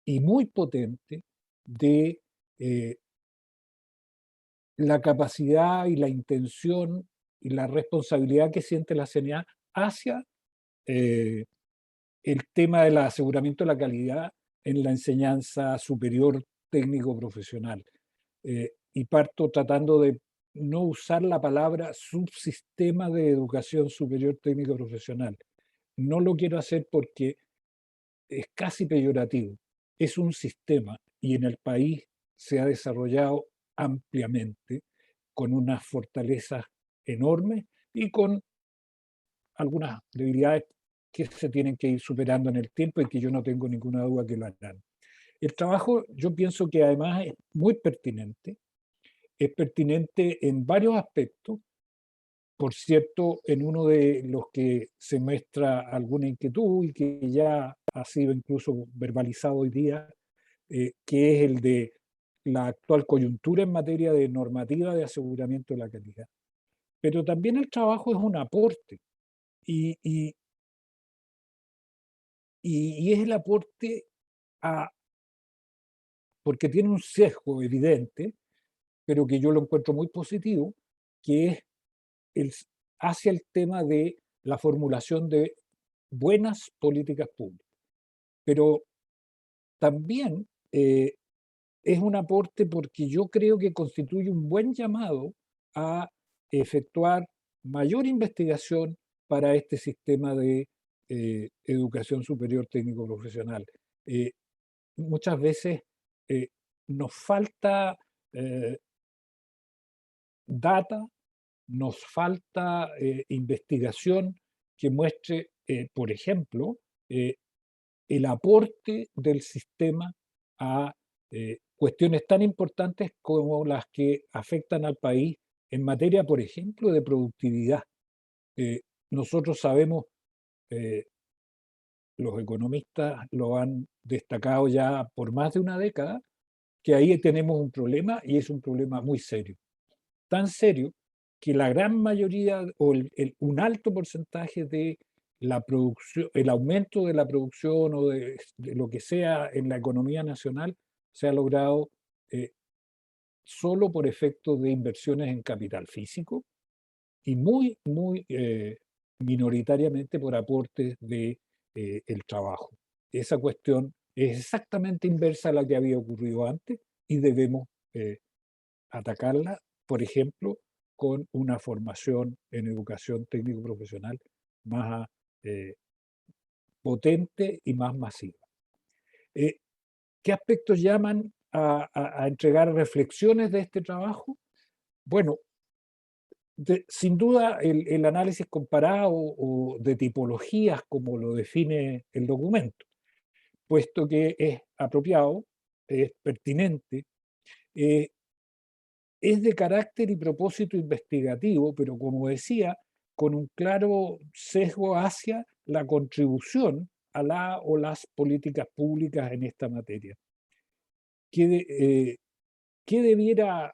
y muy potente de la capacidad y la intención y la responsabilidad que siente la CNA hacia el tema del aseguramiento de la calidad en la enseñanza superior técnico-profesional. Y parto tratando de no usar la palabra subsistema de educación superior técnico-profesional. No lo quiero hacer porque es casi peyorativo. Es un sistema, y en el país se ha desarrollado ampliamente, con unas fortalezas enormes y con algunas debilidades que se tienen que ir superando en el tiempo y que yo no tengo ninguna duda que lo harán. El trabajo, yo pienso que además es muy pertinente. Es pertinente en varios aspectos. Por cierto, en uno de los que se muestra alguna inquietud y que ya ha sido incluso verbalizado hoy día, que es el de la actual coyuntura en materia de normativa de aseguramiento de la calidad. Pero también el trabajo es un aporte, y es el aporte porque tiene un sesgo evidente, pero que yo lo encuentro muy positivo, que es hacia el tema de la formulación de buenas políticas públicas. Pero también es un aporte porque yo creo que constituye un buen llamado a efectuar mayor investigación para este sistema de educación superior técnico-profesional. Muchas veces nos falta data, nos falta investigación que muestre, por ejemplo, el aporte del sistema a cuestiones tan importantes como las que afectan al país en materia, por ejemplo, de productividad. Nosotros sabemos, los economistas lo han destacado ya por más de una década, que ahí tenemos un problema y es un problema muy serio. Tan serio que la gran mayoría o un alto porcentaje de la producción, el aumento de la producción o de lo que sea en la economía nacional se ha logrado solo por efecto de inversiones en capital físico y muy, muy minoritariamente por aportes de el trabajo. Esa cuestión es exactamente inversa a la que había ocurrido antes y debemos atacarla, por ejemplo, con una formación en educación técnico-profesional más potente y más masiva. ¿Qué aspectos llaman a entregar reflexiones de este trabajo? Bueno, sin duda el análisis comparado o de tipologías, como lo define el documento, puesto que es apropiado, es pertinente, es de carácter y propósito investigativo, pero como decía, con un claro sesgo hacia la contribución a la o las políticas públicas en esta materia. ¿Qué debiera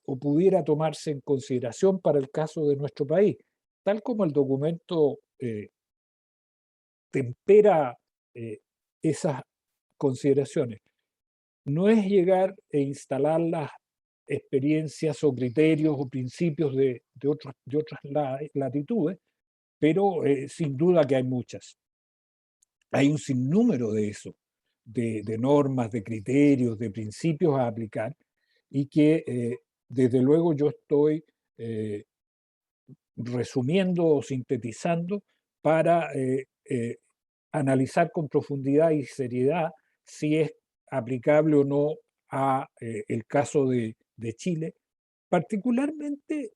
o pudiera tomarse en consideración para el caso de nuestro país? Tal como el documento tempera esas consideraciones. No es llegar e instalar las experiencias o criterios o principios de otras latitudes, pero sin duda que hay muchas. Hay un sinnúmero de eso, de normas, de criterios, de principios a aplicar, y que desde luego yo estoy resumiendo o sintetizando para analizar con profundidad y seriedad si es aplicable o no a el caso de Chile. Particularmente,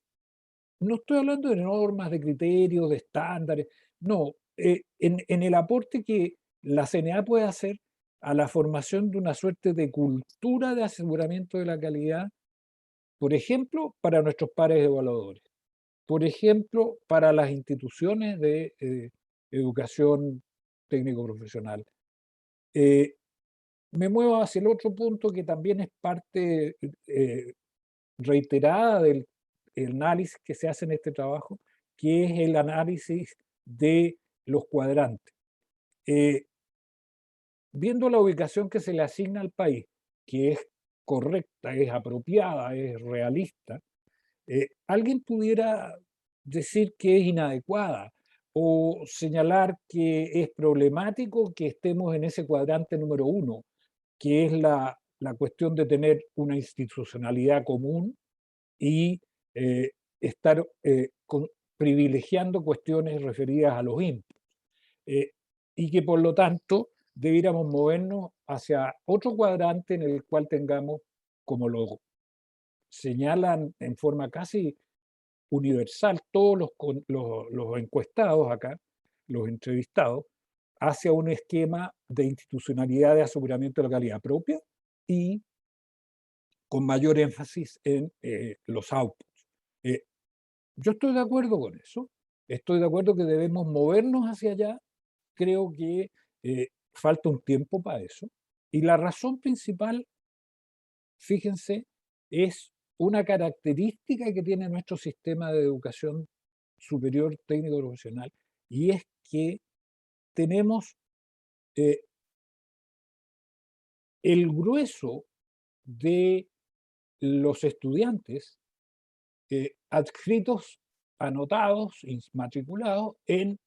no estoy hablando de normas, de criterios, de estándares, no, en el aporte que la CNA puede hacer a la formación de una suerte de cultura de aseguramiento de la calidad, por ejemplo, para nuestros pares evaluadores, por ejemplo, para las instituciones de educación técnico-profesional. Me muevo hacia el otro punto que también es parte reiterada del análisis que se hace en este trabajo, que es el análisis de los cuadrantes. Viendo la ubicación que se le asigna al país, que es correcta, es apropiada, es realista, alguien pudiera decir que es inadecuada o señalar que es problemático que estemos en ese cuadrante número 1, que es la cuestión de tener una institucionalidad común y estar privilegiando cuestiones referidas a los inputs. Y que por lo tanto debiéramos movernos hacia otro cuadrante en el cual tengamos, como lo señalan en forma casi universal todos los encuestados acá, los entrevistados, hacia un esquema de institucionalidad de aseguramiento de la calidad propia y con mayor énfasis en los outputs. Yo estoy de acuerdo con eso, estoy de acuerdo que debemos movernos hacia allá, creo que falta un tiempo para eso, y la razón principal, fíjense, es una característica que tiene nuestro sistema de educación superior técnico profesional, y es que tenemos el grueso de los estudiantes adscritos, anotados, matriculados en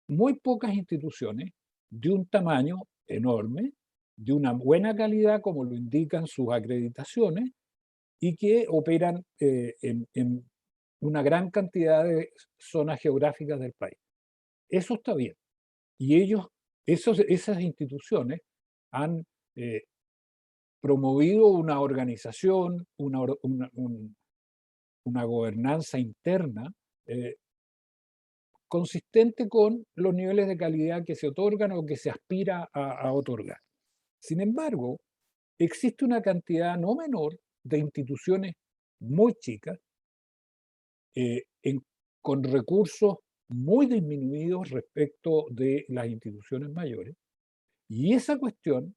muy pocas instituciones de un tamaño enorme, de una buena calidad, como lo indican sus acreditaciones, y que operan en una gran cantidad de zonas geográficas del país. Eso está bien. Y esas instituciones han promovido una organización, una gobernanza interna consistente con los niveles de calidad que se otorgan o que se aspira a otorgar. Sin embargo, existe una cantidad no menor de instituciones muy chicas con recursos muy disminuidos respecto de las instituciones mayores, y esa cuestión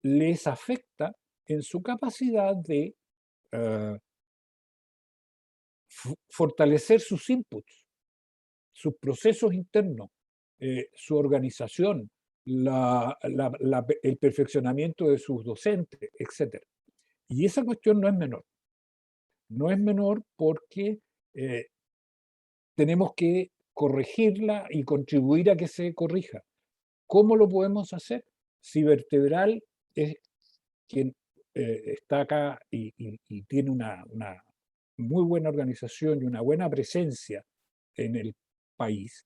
les afecta en su capacidad de fortalecer sus inputs, sus procesos internos, su organización, el perfeccionamiento de sus docentes, etc. Y esa cuestión no es menor. No es menor porque tenemos que corregirla y contribuir a que se corrija. ¿Cómo lo podemos hacer? Cibertebral es quien está acá y tiene una muy buena organización y una buena presencia en el país.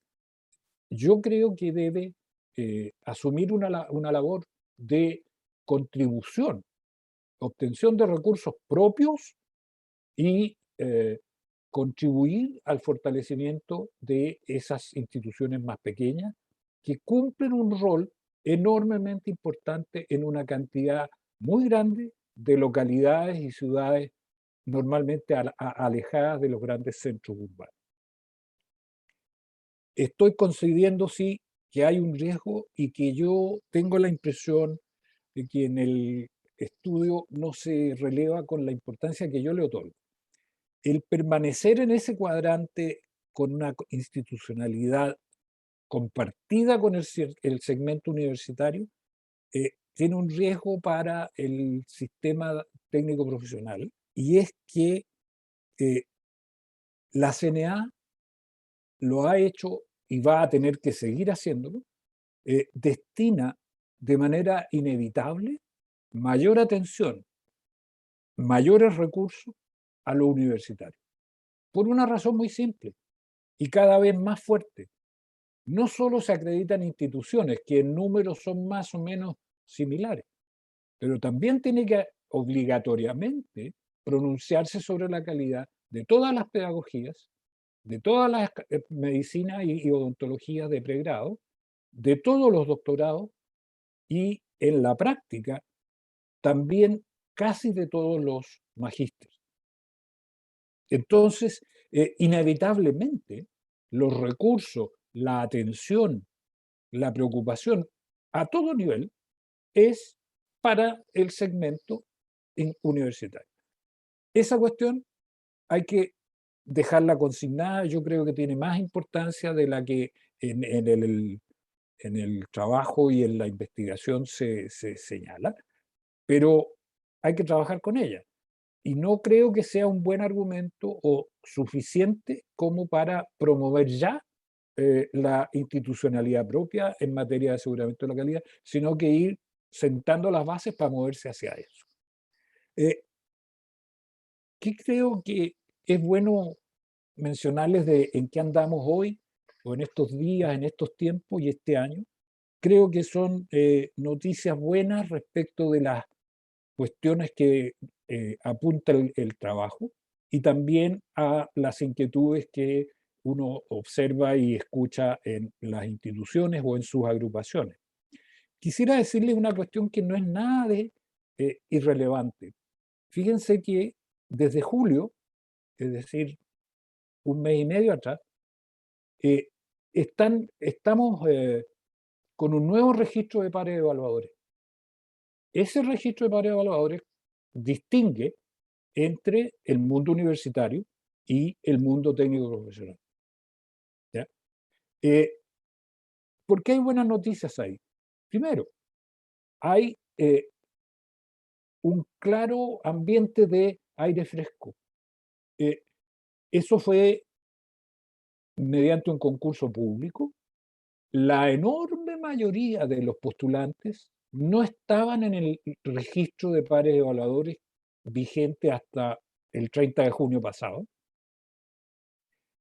Yo creo que debe asumir una labor de contribución, obtención de recursos propios y contribuir al fortalecimiento de esas instituciones más pequeñas que cumplen un rol enormemente importante en una cantidad muy grande de localidades y ciudades normalmente alejadas de los grandes centros urbanos. Estoy concediendo, sí, que hay un riesgo y que yo tengo la impresión de que en el estudio no se releva con la importancia que yo le otorgo. El permanecer en ese cuadrante con una institucionalidad compartida con el segmento universitario tiene un riesgo para el sistema técnico profesional, y es que la CNA lo ha hecho y va a tener que seguir haciéndolo, destina de manera inevitable mayor atención, mayores recursos a lo universitario, por una razón muy simple y cada vez más fuerte. No solo se acreditan instituciones que en números son más o menos similares, pero también tiene que obligatoriamente pronunciarse sobre la calidad de todas las pedagogías, de todas las medicinas y odontologías de pregrado, de todos los doctorados y en la práctica también casi de todos los magísteres. Entonces, inevitablemente, los recursos, la atención, la preocupación a todo nivel es para el segmento universitario. Esa cuestión hay que dejarla consignada. Yo creo que tiene más importancia de la que en el trabajo y en la investigación se señala, pero hay que trabajar con ella. Y no creo que sea un buen argumento o suficiente como para promover ya la institucionalidad propia en materia de aseguramiento de la calidad, sino que ir sentando las bases para moverse hacia eso. ¿Qué creo que es bueno mencionarles de en qué andamos hoy, o en estos días, en estos tiempos y este año? Creo que son noticias buenas respecto de las cuestiones que apunta el trabajo y también a las inquietudes que uno observa y escucha en las instituciones o en sus agrupaciones. Quisiera decirles una cuestión que no es nada de irrelevante. Fíjense que desde julio, es decir, un mes y medio atrás, estamos con un nuevo registro de pares evaluadores. Ese registro de pares evaluadores distingue entre el mundo universitario y el mundo técnico profesional. ¿Ya? ¿Por qué hay buenas noticias ahí? Primero, hay un claro ambiente de aire fresco. Eso fue mediante un concurso público. La enorme mayoría de los postulantes no estaban en el registro de pares evaluadores vigente hasta el 30 de junio pasado.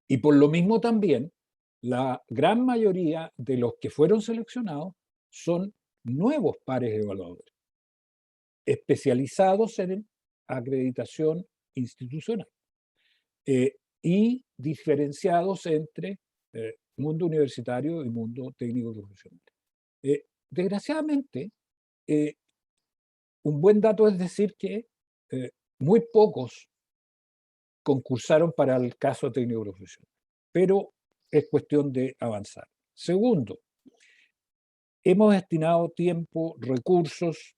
Y por lo mismo también, la gran mayoría de los que fueron seleccionados son nuevos pares evaluadores. especializados en acreditación institucional y diferenciados entre mundo universitario y mundo técnico profesional. Desgraciadamente, un buen dato es decir que muy pocos concursaron para el caso técnico profesional, pero es cuestión de avanzar. Segundo, hemos destinado tiempo, recursos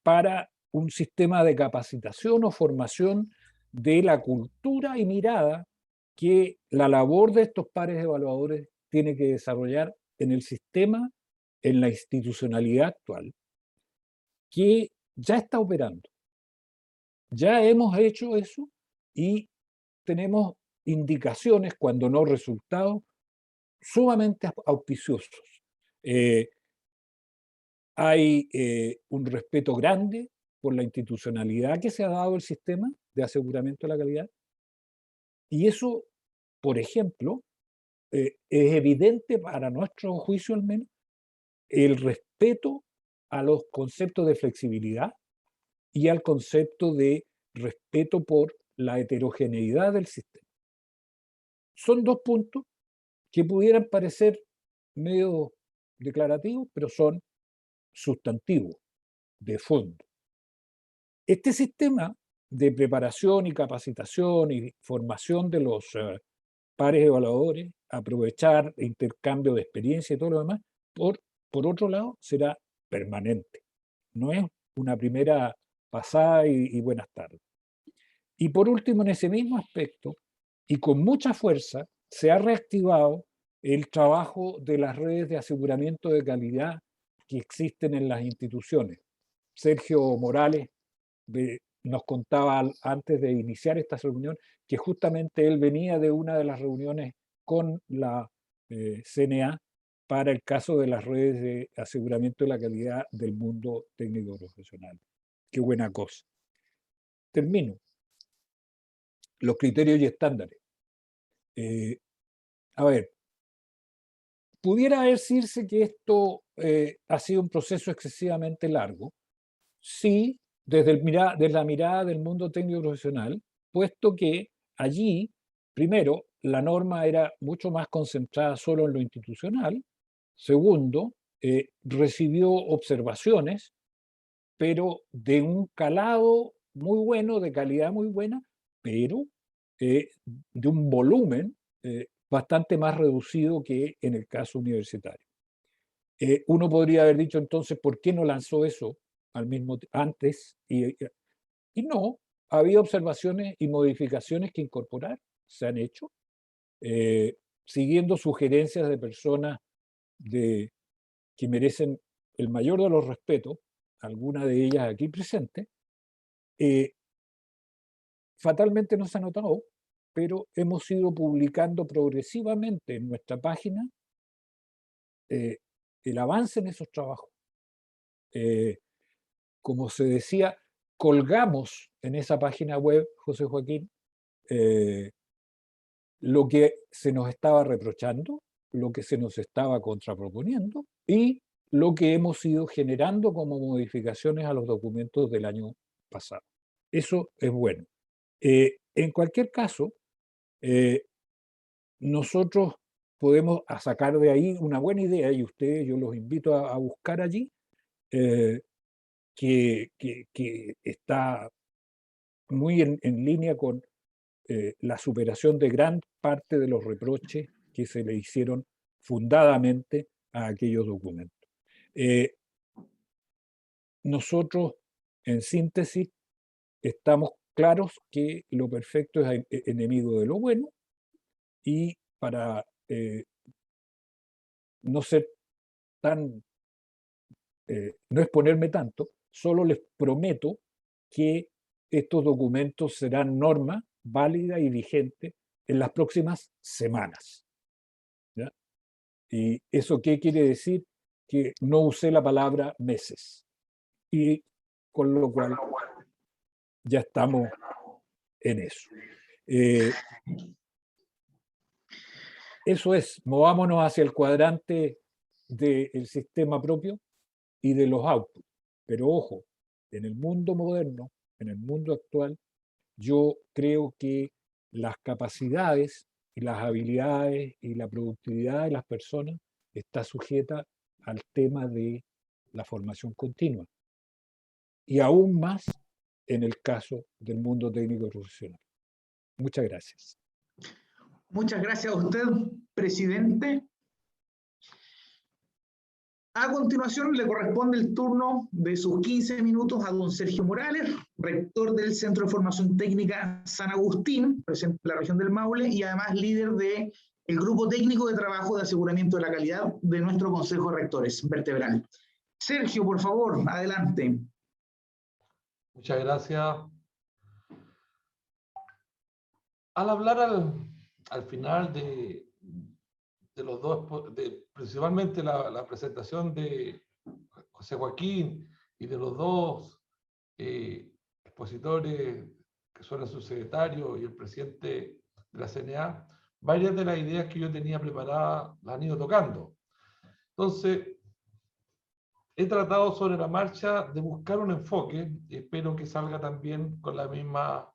para un sistema de capacitación o formación de la cultura y mirada que la labor de estos pares evaluadores tiene que desarrollar en el sistema, en la institucionalidad actual, que ya está operando. Ya hemos hecho eso y tenemos indicaciones, cuando no resultados, sumamente auspiciosos. Hay un respeto grande por la institucionalidad que se ha dado el sistema de aseguramiento de la calidad. Y eso, por ejemplo, es evidente para nuestro juicio al menos, el respeto a los conceptos de flexibilidad y al concepto de respeto por la heterogeneidad del sistema. Son dos puntos que pudieran parecer medio declarativos, pero son sustantivos, de fondo. Este sistema de preparación y capacitación y formación de los pares evaluadores, aprovechar intercambio de experiencia y todo lo demás, por otro lado, será permanente. No es una primera pasada y buenas tardes. Y por último, en ese mismo aspecto, y con mucha fuerza, se ha reactivado el trabajo de las redes de aseguramiento de calidad que existen en las instituciones. Sergio Morales nos contaba antes de iniciar esta reunión que justamente él venía de una de las reuniones con la CNA para el caso de las redes de aseguramiento de la calidad del mundo técnico profesional. Qué buena cosa. Termino. Los criterios y estándares. A ver, pudiera decirse que esto ha sido un proceso excesivamente largo, sí, desde la mirada del mundo técnico profesional, puesto que allí, primero, la norma era mucho más concentrada solo en lo institucional. Segundo, recibió observaciones, pero de un calado muy bueno, de calidad muy buena, pero de un volumen bastante más reducido que en el caso universitario. Uno podría haber dicho entonces, ¿por qué no lanzó eso antes? Y no, había observaciones y modificaciones que incorporar, se han hecho, siguiendo sugerencias de personas que merecen el mayor de los respetos, algunas de ellas aquí presentes. Fatalmente no se ha notado, pero hemos ido publicando progresivamente en nuestra página el avance en esos trabajos. Como se decía, colgamos en esa página web, José Joaquín, lo que se nos estaba reprochando, lo que se nos estaba contraproponiendo y lo que hemos ido generando como modificaciones a los documentos del año pasado. Eso es bueno. En cualquier caso, nosotros podemos sacar de ahí una buena idea, y ustedes, yo los invito a buscar allí, que está muy en línea con la superación de gran parte de los reproches que se le hicieron fundadamente a aquellos documentos. Nosotros, en síntesis, estamos claros que lo perfecto es enemigo de lo bueno, y para no ser tan, no exponerme tanto, solo les prometo que estos documentos serán norma válida y vigente en las próximas semanas. ¿Ya? ¿Y eso qué quiere decir? Que no usé la palabra meses. Y con lo cual ya estamos en eso. Eso es, movámonos hacia el cuadrante del sistema propio y de los outputs. Pero ojo, en el mundo moderno, en el mundo actual, yo creo que las capacidades y las habilidades y la productividad de las personas está sujeta al tema de la formación continua. Y aún más en el caso del mundo técnico profesional. Muchas gracias. Muchas gracias a usted, presidente. A continuación le corresponde el turno de sus 15 minutos a don Sergio Morales, rector del Centro de Formación Técnica San Agustín, presente en la región del Maule, y además líder del Grupo Técnico de Trabajo de Aseguramiento de la Calidad de nuestro Consejo de Rectores Vertebral. Sergio, por favor, adelante. Muchas gracias. Al hablar al final de los dos, principalmente la presentación de José Joaquín y de los dos expositores, que son el subsecretario y el presidente de la CNA, varias de las ideas que yo tenía preparadas las han ido tocando. Entonces, he tratado sobre la marcha de buscar un enfoque, espero que salga también con la misma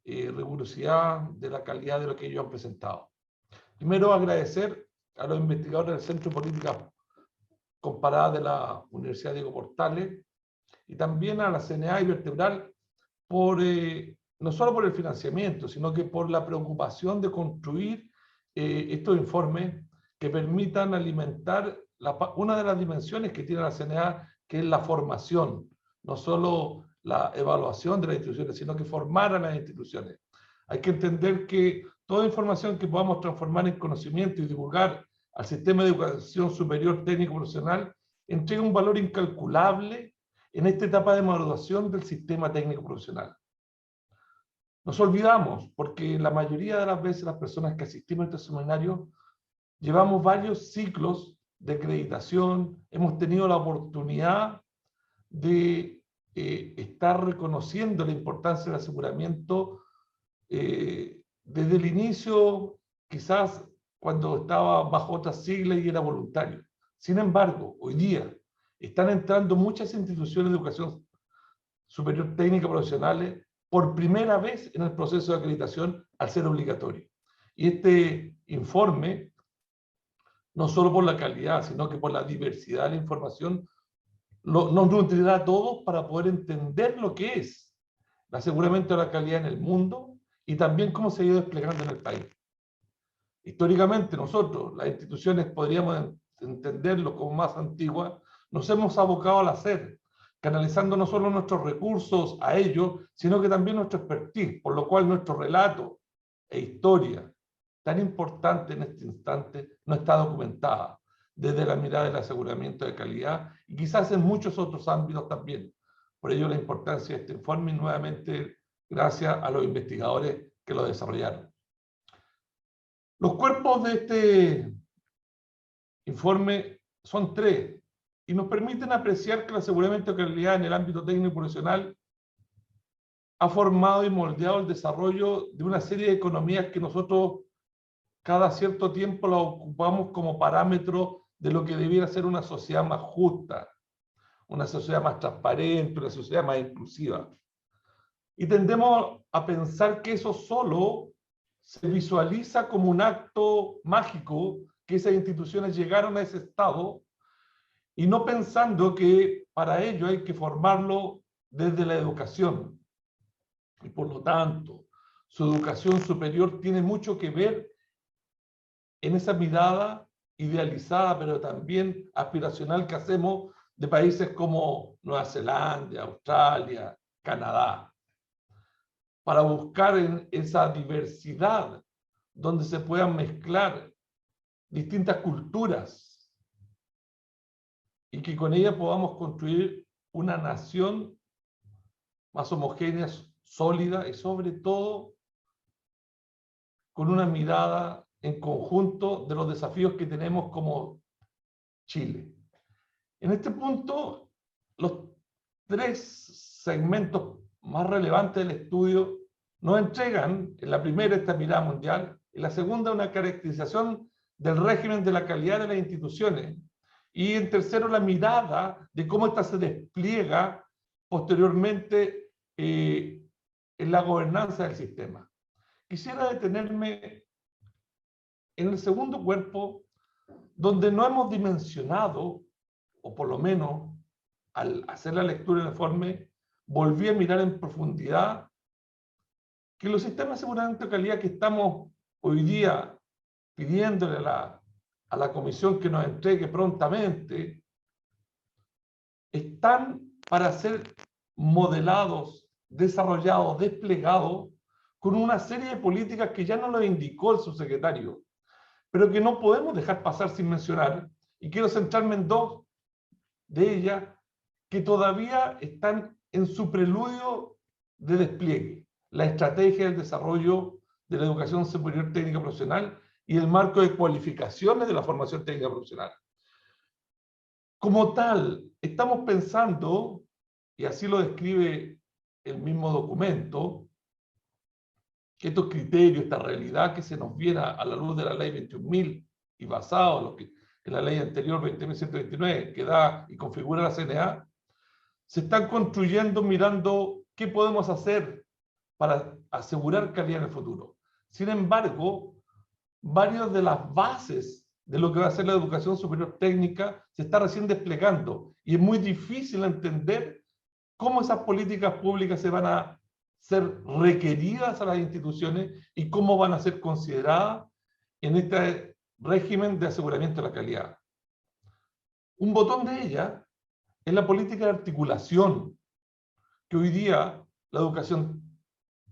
rigurosidad de la calidad de lo que ellos han presentado. Primero, agradecer a los investigadores del Centro de Políticas Comparadas de la Universidad Diego Portales y también a la CNA y Vertebral por, no solo por el financiamiento, sino que por la preocupación de construir estos informes que permitan alimentar una de las dimensiones que tiene la CNA, que es la formación, no solo la evaluación de las instituciones, sino que formar a las instituciones. Hay que entender que toda información que podamos transformar en conocimiento y divulgar al sistema de educación superior técnico profesional entrega un valor incalculable en esta etapa de maduración del sistema técnico profesional. Nos olvidamos, porque la mayoría de las veces las personas que asistimos a este seminario llevamos varios ciclos de acreditación, hemos tenido la oportunidad de estar reconociendo la importancia del aseguramiento desde el inicio, quizás cuando estaba bajo otras siglas y era voluntario. Sin embargo, hoy día están entrando muchas instituciones de educación superior técnica profesionales por primera vez en el proceso de acreditación al ser obligatorio. Y este informe, no solo por la calidad, sino que por la diversidad de la información, nos nutrirá a todos para poder entender lo que es el aseguramiento de la calidad en el mundo y también cómo se ha ido desplegando en el país. Históricamente nosotros, las instituciones, podríamos entenderlo como más antiguas, nos hemos abocado al hacer, canalizando no solo nuestros recursos a ello, sino que también nuestro expertise, por lo cual nuestro relato e historia, tan importante en este instante, no está documentada desde la mirada del aseguramiento de calidad y quizás en muchos otros ámbitos también. Por ello la importancia de este informe y nuevamente gracias a los investigadores que lo desarrollaron. Los cuerpos de este informe son 3 y nos permiten apreciar que el aseguramiento de calidad en el ámbito técnico y profesional ha formado y moldeado el desarrollo de una serie de economías que nosotros cada cierto tiempo la ocupamos como parámetro de lo que debiera ser una sociedad más justa, una sociedad más transparente, una sociedad más inclusiva. Y tendemos a pensar que eso solo se visualiza como un acto mágico, que esas instituciones llegaron a ese estado, y no pensando que para ello hay que formarlo desde la educación. Y por lo tanto, su educación superior tiene mucho que ver en esa mirada idealizada, pero también aspiracional que hacemos de países como Nueva Zelanda, Australia, Canadá, para buscar en esa diversidad donde se puedan mezclar distintas culturas y que con ella podamos construir una nación más homogénea, sólida y sobre todo con una mirada en conjunto de los desafíos que tenemos como Chile. En este punto, los 3 segmentos más relevantes del estudio nos entregan, en la primera, esta mirada mundial, en la segunda, una caracterización del régimen de la calidad de las instituciones, y en tercero, la mirada de cómo ésta se despliega posteriormente en la gobernanza del sistema. Quisiera detenerme en el segundo cuerpo, donde no hemos dimensionado, o por lo menos al hacer la lectura del informe, volví a mirar en profundidad que los sistemas de seguridad de calidad que estamos hoy día pidiéndole a la comisión que nos entregue prontamente, están para ser modelados, desarrollados, desplegados, con una serie de políticas que ya nos lo indicó el subsecretario, pero que no podemos dejar pasar sin mencionar, y quiero centrarme en dos de ellas que todavía están en su preludio de despliegue: la estrategia del desarrollo de la educación superior técnica profesional y el marco de cualificaciones de la formación técnica profesional. Como tal, estamos pensando, y así lo describe el mismo documento, que estos criterios, esta realidad que se nos viene a la luz de la ley 21.000 y basado en lo que en la ley anterior 20.129 que da y configura la CNA, se están construyendo mirando qué podemos hacer para asegurar calidad en el futuro. Sin embargo, varias de las bases de lo que va a ser la educación superior técnica se está recién desplegando, y es muy difícil entender cómo esas políticas públicas se van a ser requeridas a las instituciones y cómo van a ser consideradas en este régimen de aseguramiento de la calidad. Un botón de ella es la política de articulación, que hoy día la educación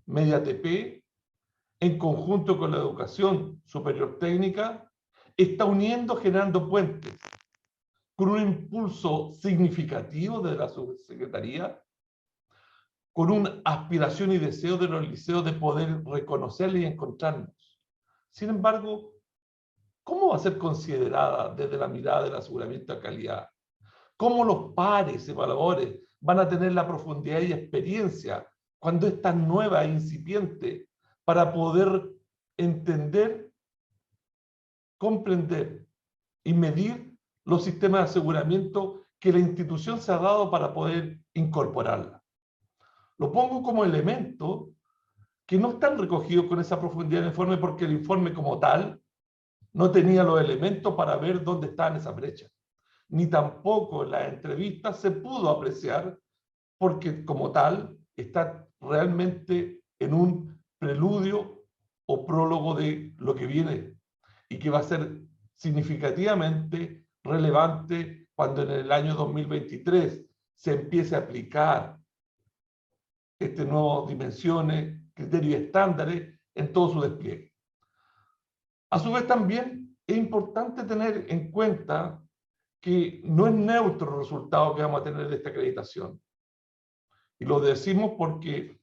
media ATP, en conjunto con la educación superior técnica, está uniendo, generando puentes, con un impulso significativo de la subsecretaría, con una aspiración y deseo de los liceos de poder reconocerle y encontrarnos. Sin embargo, ¿cómo va a ser considerada desde la mirada del aseguramiento de calidad? ¿Cómo los pares evaluadores van a tener la profundidad y experiencia cuando es tan nueva e incipiente para poder entender, comprender y medir los sistemas de aseguramiento que la institución se ha dado para poder incorporarla? Lo pongo como elemento que no están recogidos con esa profundidad en el informe, porque el informe como tal no tenía los elementos para ver dónde estaban esas brechas. Ni tampoco en las entrevistas se pudo apreciar, porque como tal está realmente en un preludio o prólogo de lo que viene y que va a ser significativamente relevante cuando en el año 2023 se empiece a aplicar nuevas dimensiones, criterios y estándares en todo su despliegue. A su vez también es importante tener en cuenta que no es neutro el resultado que vamos a tener de esta acreditación. Y lo decimos porque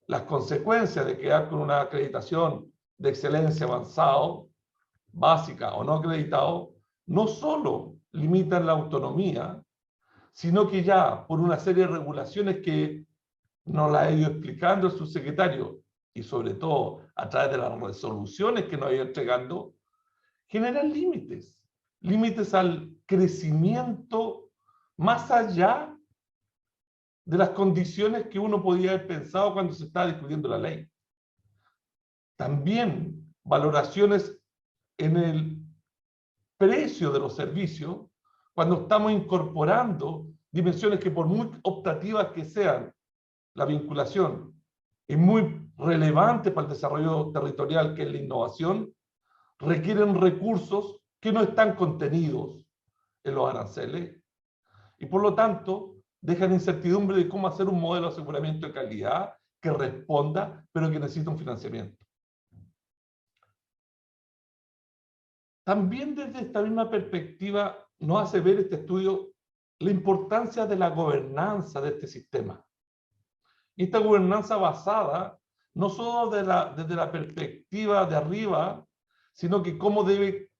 las consecuencias de quedar con una acreditación de excelencia avanzado, básica o no acreditado, no solo limitan la autonomía, sino que ya por una serie de regulaciones que nos la ha ido explicando el subsecretario, y sobre todo a través de las resoluciones que nos ha ido entregando, generan límites al crecimiento más allá de las condiciones que uno podía haber pensado cuando se estaba discutiendo la ley. También valoraciones en el precio de los servicios, cuando estamos incorporando dimensiones que, por muy optativas que sean, la vinculación es muy relevante para el desarrollo territorial, que es la innovación, requieren recursos que no están contenidos en los aranceles, y por lo tanto dejan incertidumbre de cómo hacer un modelo de aseguramiento de calidad que responda, pero que necesita un financiamiento. También desde esta misma perspectiva nos hace ver este estudio la importancia de la gobernanza de este sistema. Y esta gobernanza basada no solo desde la perspectiva de arriba, sino que cómo debe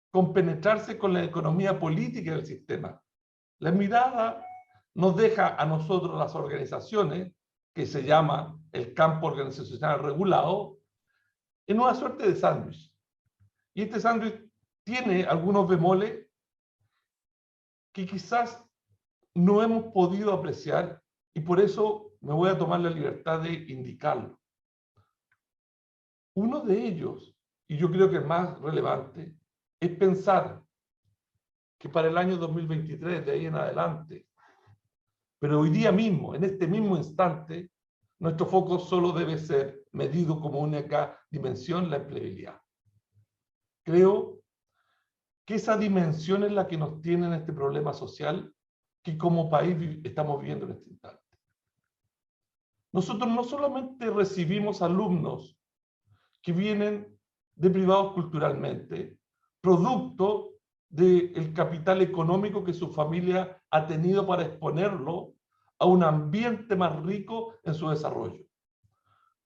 compenetrarse con la economía política del sistema. La mirada nos deja a nosotros, las organizaciones, que se llama el campo organizacional regulado, en una suerte de sándwich. Y este sándwich tiene algunos bemoles que quizás no hemos podido apreciar, y por eso me voy a tomar la libertad de indicarlo. Uno de ellos, y yo creo que el más relevante, es pensar que para el año 2023, de ahí en adelante, pero hoy día mismo, en este mismo instante, nuestro foco solo debe ser medido como única dimensión, la empleabilidad. Creo que esa dimensión es la que nos tiene en este problema social que como país estamos viviendo en este instante. Nosotros no solamente recibimos alumnos que vienen deprivados culturalmente, producto del capital económico que su familia ha tenido para exponerlo a un ambiente más rico en su desarrollo.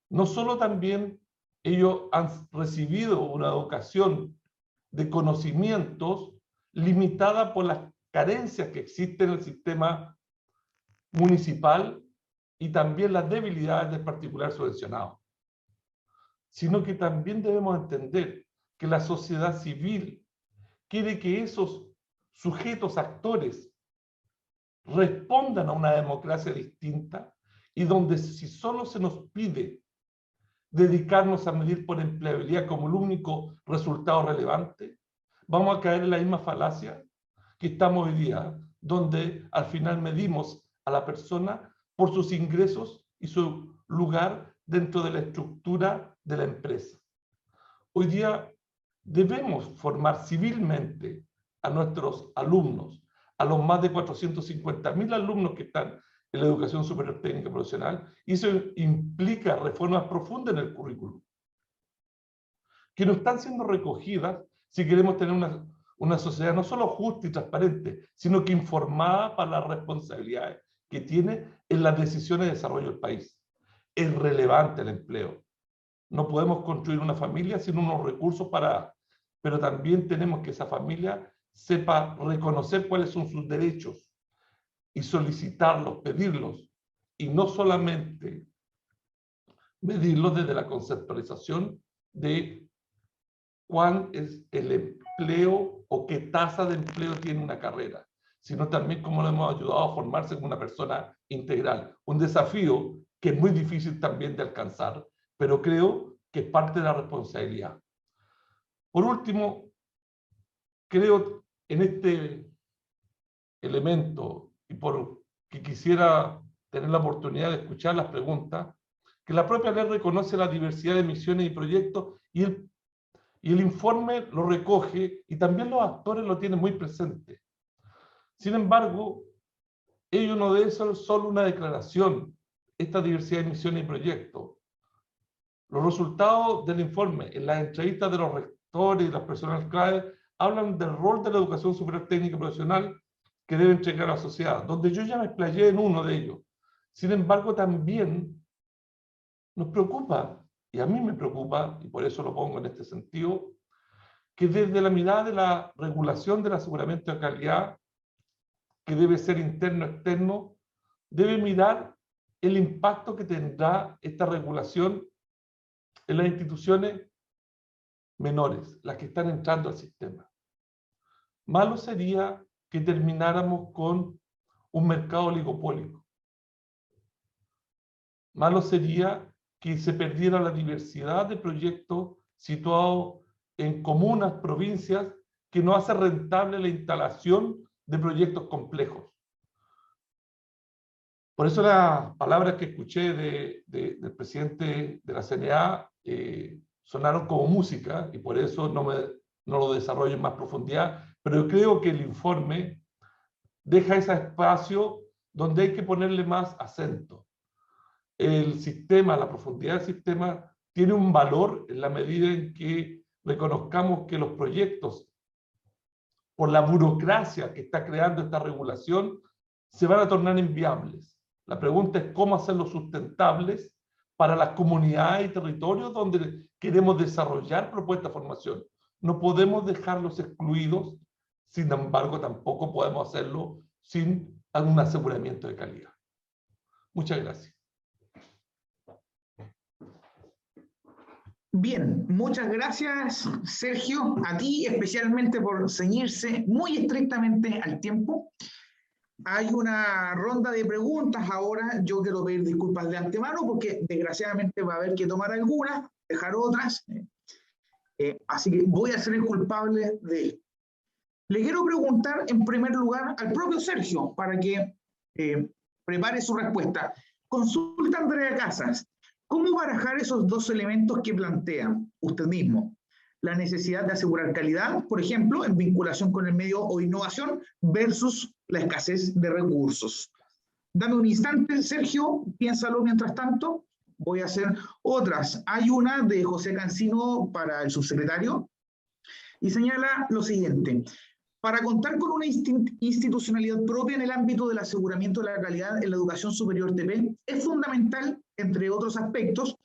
No solo también ellos han recibido una educación de conocimientos limitada por las carencias que existen en el sistema municipal y también las debilidades del particular subvencionado, sino que también debemos entender que la sociedad civil quiere que esos sujetos actores respondan a una democracia distinta y donde si solo se nos pide dedicarnos a medir por empleabilidad como el único resultado relevante, vamos a caer en la misma falacia que estamos hoy día, donde al final medimos a la persona por sus ingresos y su lugar dentro de la estructura de la empresa. Hoy día debemos formar civilmente a nuestros alumnos, a los más de 450.000 alumnos que están en la educación superior técnica profesional, y eso implica reformas profundas en el currículum, que no están siendo recogidas si queremos tener una sociedad no solo justa y transparente, sino que informada para las responsabilidades que tiene en las decisiones de desarrollo del país. Es relevante el empleo. No podemos construir una familia sin unos recursos pero también tenemos que esa familia sepa reconocer cuáles son sus derechos y solicitarlos, pedirlos, y no solamente medirlos desde la conceptualización de cuán es el empleo o qué tasa de empleo tiene una carrera, sino también cómo le hemos ayudado a formarse como una persona integral. Un desafío que es muy difícil también de alcanzar, pero creo que es parte de la responsabilidad. Por último, creo en este elemento, y porque quisiera tener la oportunidad de escuchar las preguntas, que la propia ley reconoce la diversidad de misiones y proyectos, y el informe lo recoge, y también los actores lo tienen muy presente. Sin embargo, ello no debe ser solo una declaración, esta diversidad de misiones y proyectos. Los resultados del informe, en las entrevistas de los rectores y las personas clave, hablan del rol de la educación superior técnica y profesional que debe entregar a la sociedad, donde yo ya me explayé en uno de ellos. Sin embargo, también nos preocupa, y a mí me preocupa, y por eso lo pongo en este sentido, que desde la mirada de la regulación del aseguramiento de calidad, que debe ser interno-externo, debe mirar el impacto que tendrá esta regulación en las instituciones menores, las que están entrando al sistema. Malo sería que termináramos con un mercado oligopólico. Malo sería que se perdiera la diversidad de proyectos situados en comunas, provincias, que no hace rentable la instalación de proyectos complejos. Por eso las palabras que escuché del presidente de la CNA sonaron como música, y por eso no lo desarrollo en más profundidad, pero yo creo que el informe deja ese espacio donde hay que ponerle más acento. El sistema, la profundidad del sistema, tiene un valor en la medida en que reconozcamos que los proyectos, por la burocracia que está creando esta regulación, se van a tornar inviables. La pregunta es cómo hacerlos sustentables para las comunidades y territorios donde queremos desarrollar propuestas de formación. No podemos dejarlos excluidos, sin embargo, tampoco podemos hacerlo sin algún aseguramiento de calidad. Muchas gracias. Bien, muchas gracias, Sergio, a ti especialmente por ceñirse muy estrictamente al tiempo. Hay una ronda de preguntas ahora. Yo quiero pedir disculpas de antemano porque desgraciadamente va a haber que tomar algunas, dejar otras. Así que voy a ser el culpable de... Le quiero preguntar en primer lugar al propio Sergio para que prepare su respuesta. Consulta Andrea Casas. ¿Cómo barajar esos dos elementos que plantea usted mismo? La necesidad de asegurar calidad, por ejemplo, en vinculación con el medio o innovación, versus la escasez de recursos. Dame un instante, Sergio, piénsalo mientras tanto. Voy a hacer otras. Hay una de José Cancino para el subsecretario y señala lo siguiente. Para contar con una institucionalidad propia en el ámbito del aseguramiento de la calidad en la educación superior TP, es fundamental, entre otros aspectos,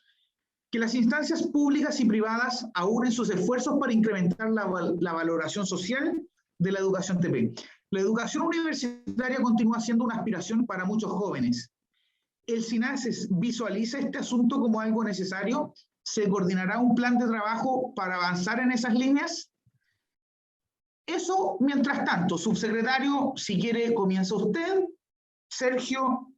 que las instancias públicas y privadas aúnen sus esfuerzos para incrementar la valoración social de la educación TP. La educación universitaria continúa siendo una aspiración para muchos jóvenes. ¿El SINASES visualiza este asunto como algo necesario? ¿Se coordinará un plan de trabajo para avanzar en esas líneas? Eso, mientras tanto, subsecretario, si quiere, comienza usted, Sergio,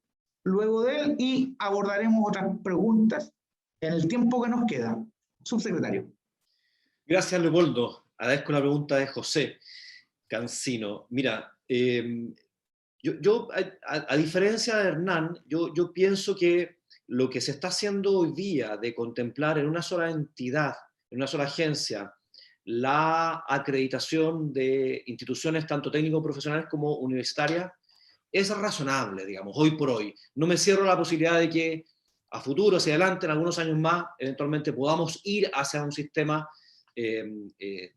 luego de él, y abordaremos otras preguntas en el tiempo que nos queda. Subsecretario. Gracias, Leopoldo. Agradezco la pregunta de José Cancino. Mira, yo a diferencia de Hernán, yo pienso que lo que se está haciendo hoy día de contemplar en una sola entidad, en una sola agencia, la acreditación de instituciones tanto técnico-profesionales como universitarias, es razonable, digamos, hoy por hoy. No me cierro la posibilidad de que a futuro, hacia adelante, en algunos años más, eventualmente podamos ir hacia un sistema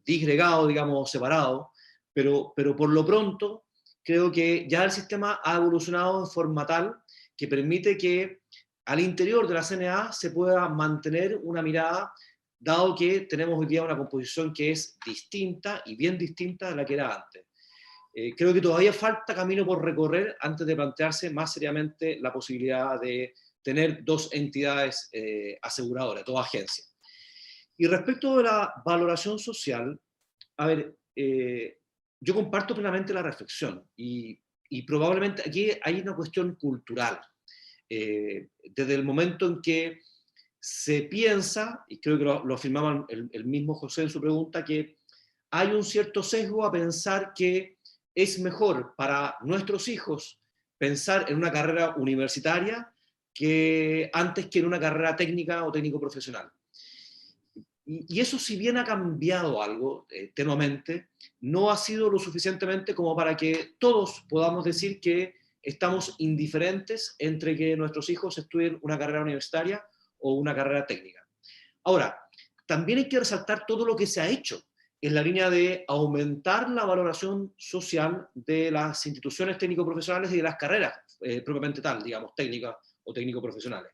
disgregado, digamos, separado, pero por lo pronto creo que ya el sistema ha evolucionado en forma tal que permite que al interior de la CNA se pueda mantener una mirada, dado que tenemos hoy día una composición que es distinta y bien distinta de la que era antes. Creo que todavía falta camino por recorrer antes de plantearse más seriamente la posibilidad de tener dos entidades aseguradoras, dos agencias. Y respecto de la valoración social, a ver, yo comparto plenamente la reflexión y probablemente aquí hay una cuestión cultural. Desde el momento en que se piensa, y creo que lo afirmaba el mismo José en su pregunta, que hay un cierto sesgo a pensar que es mejor para nuestros hijos pensar en una carrera universitaria que antes que en una carrera técnica o técnico-profesional. Y eso, si bien ha cambiado algo tenuamente, no ha sido lo suficientemente como para que todos podamos decir que estamos indiferentes entre que nuestros hijos estudien una carrera universitaria o una carrera técnica. Ahora, también hay que resaltar todo lo que se ha hecho en la línea de aumentar la valoración social de las instituciones técnico-profesionales y de las carreras propiamente tal, digamos, técnicas o técnico-profesionales.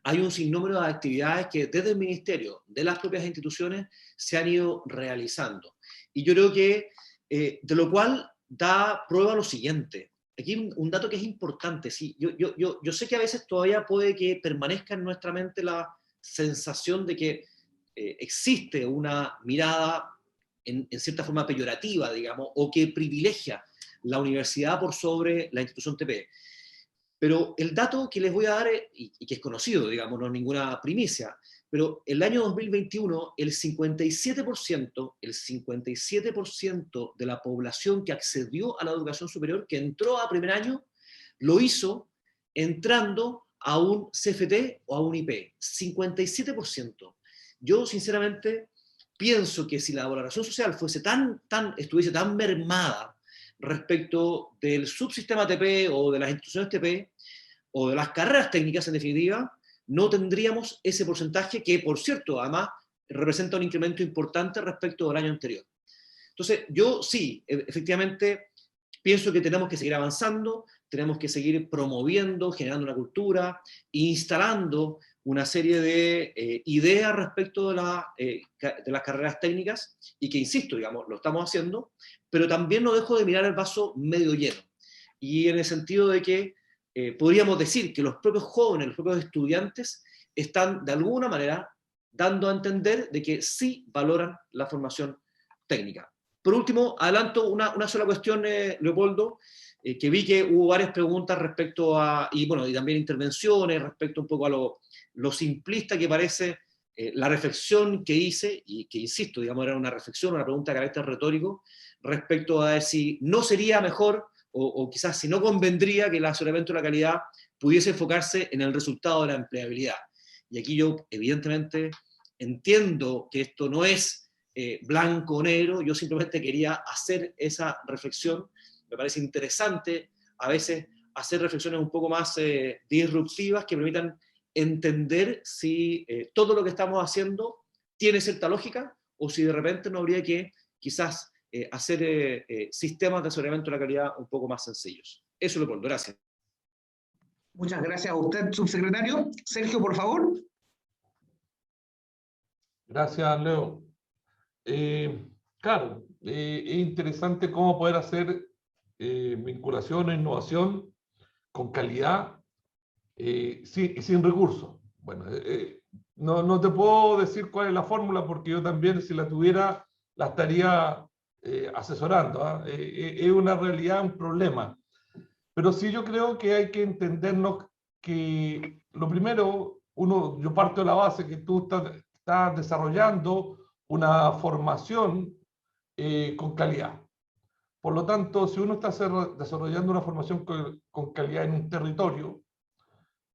Hay un sinnúmero de actividades que desde el Ministerio, de las propias instituciones, se han ido realizando. Y yo creo que, de lo cual da prueba lo siguiente. Aquí un dato que es importante, sí. Yo sé que a veces todavía puede que permanezca en nuestra mente la sensación de que existe una mirada en cierta forma peyorativa, digamos, o que privilegia la universidad por sobre la institución TP. Pero el dato que les voy a dar, y que es conocido, digamos, no es ninguna primicia, pero el año 2021, el 57% de la población que accedió a la educación superior, que entró a primer año, lo hizo entrando a un CFT o a un IP. 57%. Yo, sinceramente, pienso que si la valoración social estuviese tan mermada respecto del subsistema TP o de las instituciones TP o de las carreras técnicas, en definitiva, no tendríamos ese porcentaje que, por cierto, además representa un incremento importante respecto del año anterior. Entonces, yo sí, efectivamente, pienso que tenemos que seguir avanzando, tenemos que seguir promoviendo, generando una cultura, instalando una serie de ideas respecto de las carreras técnicas, y que, insisto, digamos, lo estamos haciendo, pero también no dejo de mirar el vaso medio lleno. Y en el sentido de que podríamos decir que los propios jóvenes, los propios estudiantes, están de alguna manera dando a entender de que sí valoran la formación técnica. Por último, adelanto una sola cuestión, Leopoldo. que vi que hubo varias preguntas respecto a, y también intervenciones respecto un poco a lo simplista que parece la reflexión que hice, y que insisto, digamos, era una reflexión, una pregunta de carácter retórico, respecto a si no sería mejor, o quizás si no convendría que el aseguramiento de la calidad pudiese enfocarse en el resultado de la empleabilidad. Y aquí yo, evidentemente, entiendo que esto no es blanco o negro, yo simplemente quería hacer esa reflexión. Me parece interesante a veces hacer reflexiones un poco más disruptivas que permitan entender si todo lo que estamos haciendo tiene cierta lógica, o si de repente no habría que quizás hacer sistemas de aseguramiento de la calidad un poco más sencillos. Eso, Leopoldo, gracias. Muchas gracias a usted, subsecretario. Sergio, por favor. Gracias, Leo. Claro, es interesante cómo poder hacer vinculación e innovación con calidad y sin recursos. Bueno, no te puedo decir cuál es la fórmula, porque yo también, si la tuviera, la estaría asesorando. Es una realidad, un problema. Pero sí, yo creo que hay que entendernos que lo primero, yo parto de la base que tú estás desarrollando una formación con calidad. Por lo tanto, si uno está desarrollando una formación con calidad en un territorio,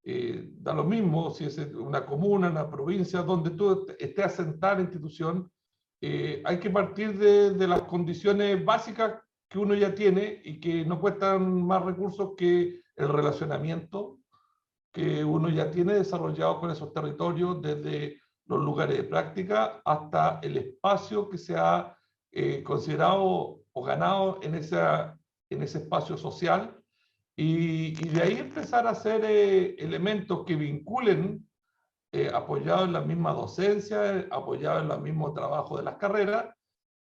da lo mismo si es una comuna, una provincia, donde tú estés asentada la institución, hay que partir de las condiciones básicas que uno ya tiene y que no cuestan más recursos que el relacionamiento que uno ya tiene desarrollado con esos territorios, desde los lugares de práctica hasta el espacio que se ha considerado o ganado en ese espacio social, y de ahí empezar a hacer elementos que vinculen, apoyados en la misma docencia, apoyados en el mismo trabajo de las carreras,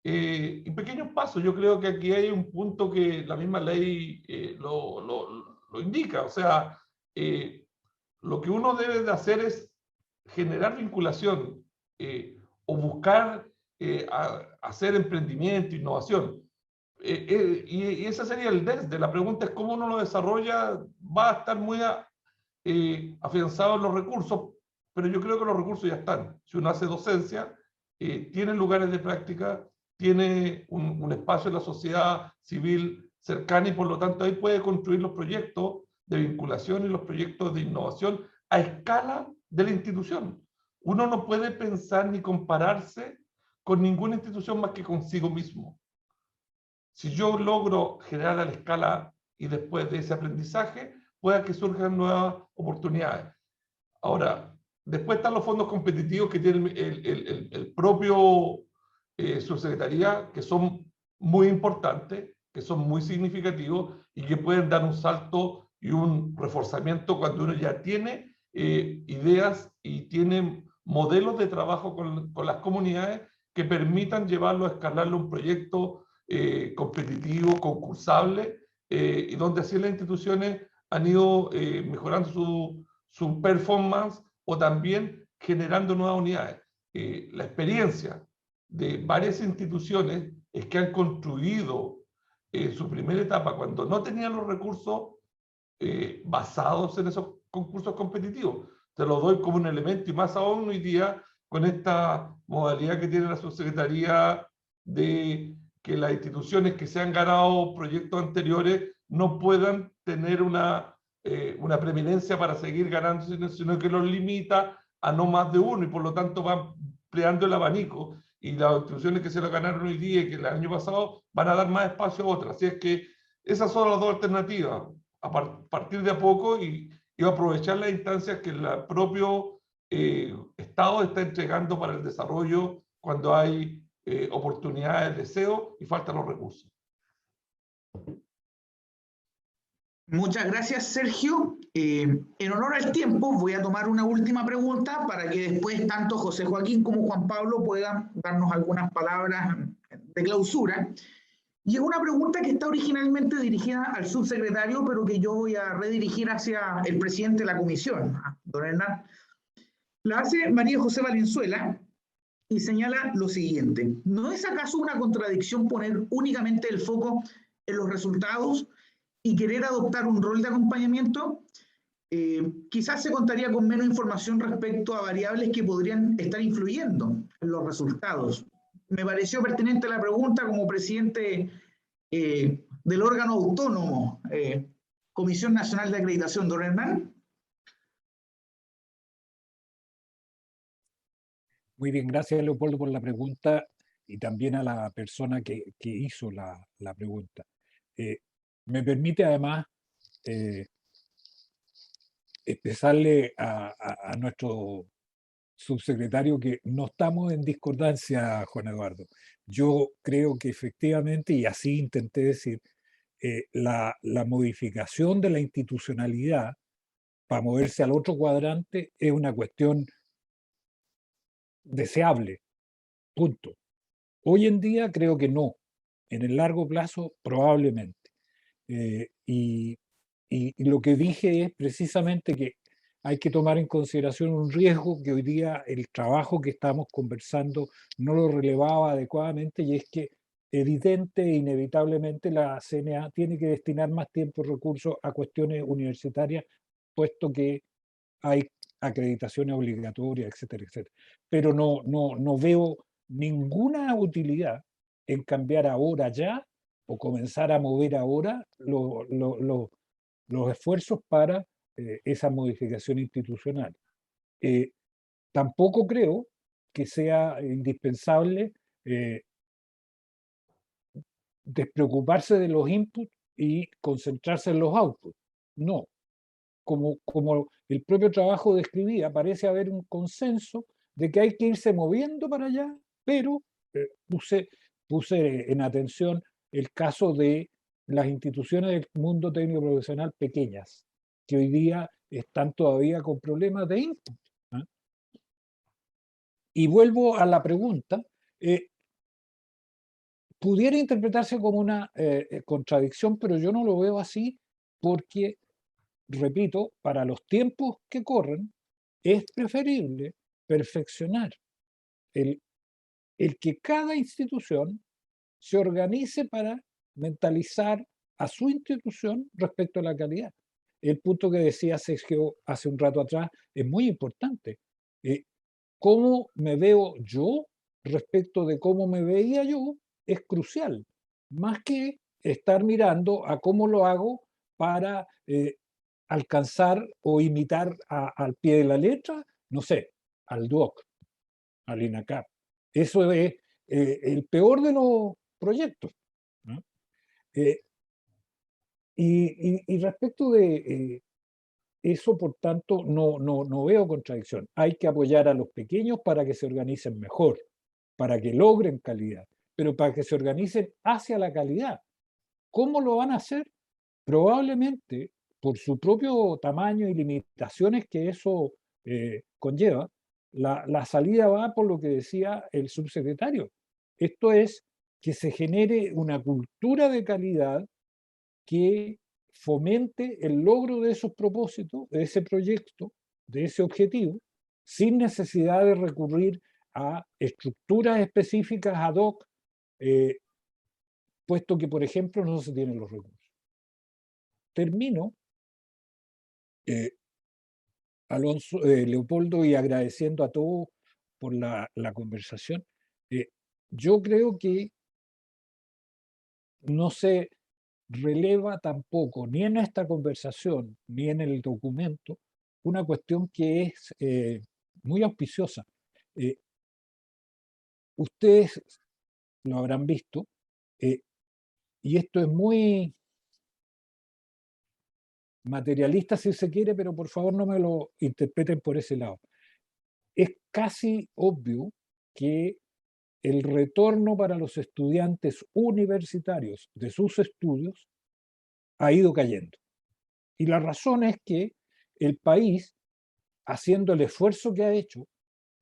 y pequeños pasos. Yo creo que aquí hay un punto que la misma ley lo indica. O sea, lo que uno debe de hacer es generar vinculación o buscar hacer emprendimiento, innovación. Y ese sería el desde. La pregunta es cómo uno lo desarrolla. Va a estar muy afianzado en los recursos, pero yo creo que los recursos ya están. Si uno hace docencia, tiene lugares de práctica, tiene un espacio en la sociedad civil cercana, y por lo tanto ahí puede construir los proyectos de vinculación y los proyectos de innovación a escala de la institución. Uno no puede pensar ni compararse con ninguna institución más que consigo mismo. Si yo logro generar a la escala y después de ese aprendizaje, pueda que surjan nuevas oportunidades. Ahora, después están los fondos competitivos que tiene el propio subsecretaría, que son muy importantes, que son muy significativos y que pueden dar un salto y un reforzamiento cuando uno ya tiene ideas y tiene modelos de trabajo con las comunidades que permitan llevarlo a escalarlo a un proyecto competitivo, concursable, y donde así las instituciones han ido mejorando su performance o también generando nuevas unidades. La experiencia de varias instituciones es que han construido su primera etapa cuando no tenían los recursos basados en esos concursos competitivos. Te lo doy como un elemento, y más aún hoy día con esta modalidad que tiene la subsecretaría de que las instituciones que se han ganado proyectos anteriores no puedan tener una preeminencia para seguir ganando, sino que los limita a no más de uno, y por lo tanto va ampliando el abanico, y las instituciones que se lo ganaron hoy día y que el año pasado van a dar más espacio a otras. Así es que esas son las dos alternativas, a partir de a poco y aprovechar las instancias que el propio Estado está entregando para el desarrollo cuando hay oportunidades, deseo y faltan los recursos. Muchas gracias, Sergio. En honor al tiempo, voy a tomar una última pregunta para que después tanto José Joaquín como Juan Pablo puedan darnos algunas palabras de clausura. Y es una pregunta que está originalmente dirigida al subsecretario, pero que yo voy a redirigir hacia el presidente de la comisión, don Hernán. La hace María José Valenzuela y señala lo siguiente: ¿no es acaso una contradicción poner únicamente el foco en los resultados y querer adoptar un rol de acompañamiento, quizás se contaría con menos información respecto a variables que podrían estar influyendo en los resultados. Me pareció pertinente la pregunta como presidente del órgano autónomo, Comisión Nacional de Acreditación. Don Hernán. Muy bien, gracias Leopoldo por la pregunta y también a la persona que hizo la pregunta. Me permite además expresarle a nuestro subsecretario que no estamos en discordancia, Juan Eduardo. Yo creo que efectivamente, y así intenté decir, la modificación de la institucionalidad para moverse al otro cuadrante es una cuestión deseable, punto. Hoy en día creo que no, en el largo plazo probablemente. Y lo que dije es precisamente que hay que tomar en consideración un riesgo que hoy día el trabajo que estamos conversando no lo relevaba adecuadamente, y es que evidente e inevitablemente la CNA tiene que destinar más tiempo y recursos a cuestiones universitarias, puesto que hay acreditaciones obligatorias, etcétera, etcétera. Pero no veo ninguna utilidad en cambiar ahora ya o comenzar a mover ahora los esfuerzos para esa modificación institucional. Tampoco creo que sea indispensable despreocuparse de los inputs y concentrarse en los outputs. No. Como el propio trabajo describía, parece haber un consenso de que hay que irse moviendo para allá, pero puse en atención el caso de las instituciones del mundo técnico profesional pequeñas, que hoy día están todavía con problemas de input. ¿eh? Y vuelvo a la pregunta, pudiera interpretarse como una contradicción, pero yo no lo veo así porque, repito, para los tiempos que corren, es preferible perfeccionar el que cada institución se organice para mentalizar a su institución respecto a la calidad. El punto que decía Sergio hace un rato atrás es muy importante. ¿Cómo me veo yo respecto de cómo me veía yo? Es crucial, más que estar mirando a cómo lo hago para alcanzar o imitar al pie de la letra, no sé, al DUOC, al INACAP. Eso es el peor de los proyectos, ¿no? Y respecto de eso, por tanto, no veo contradicción. Hay que apoyar a los pequeños para que se organicen mejor, para que logren calidad, pero para que se organicen hacia la calidad. ¿Cómo lo van a hacer? Probablemente por su propio tamaño y limitaciones que eso conlleva, la salida va por lo que decía el subsecretario. Esto es que se genere una cultura de calidad que fomente el logro de esos propósitos, de ese proyecto, de ese objetivo, sin necesidad de recurrir a estructuras específicas ad hoc, puesto que, por ejemplo, no se tienen los recursos. Termino, Alonso, Leopoldo, y agradeciendo a todos por la conversación. Yo creo que no se releva tampoco, ni en esta conversación, ni en el documento, una cuestión que es muy auspiciosa. Ustedes lo habrán visto, y esto es muy materialista si se quiere, pero por favor no me lo interpreten por ese lado. Es casi obvio que el retorno para los estudiantes universitarios de sus estudios ha ido cayendo. Y la razón es que el país, haciendo el esfuerzo que ha hecho,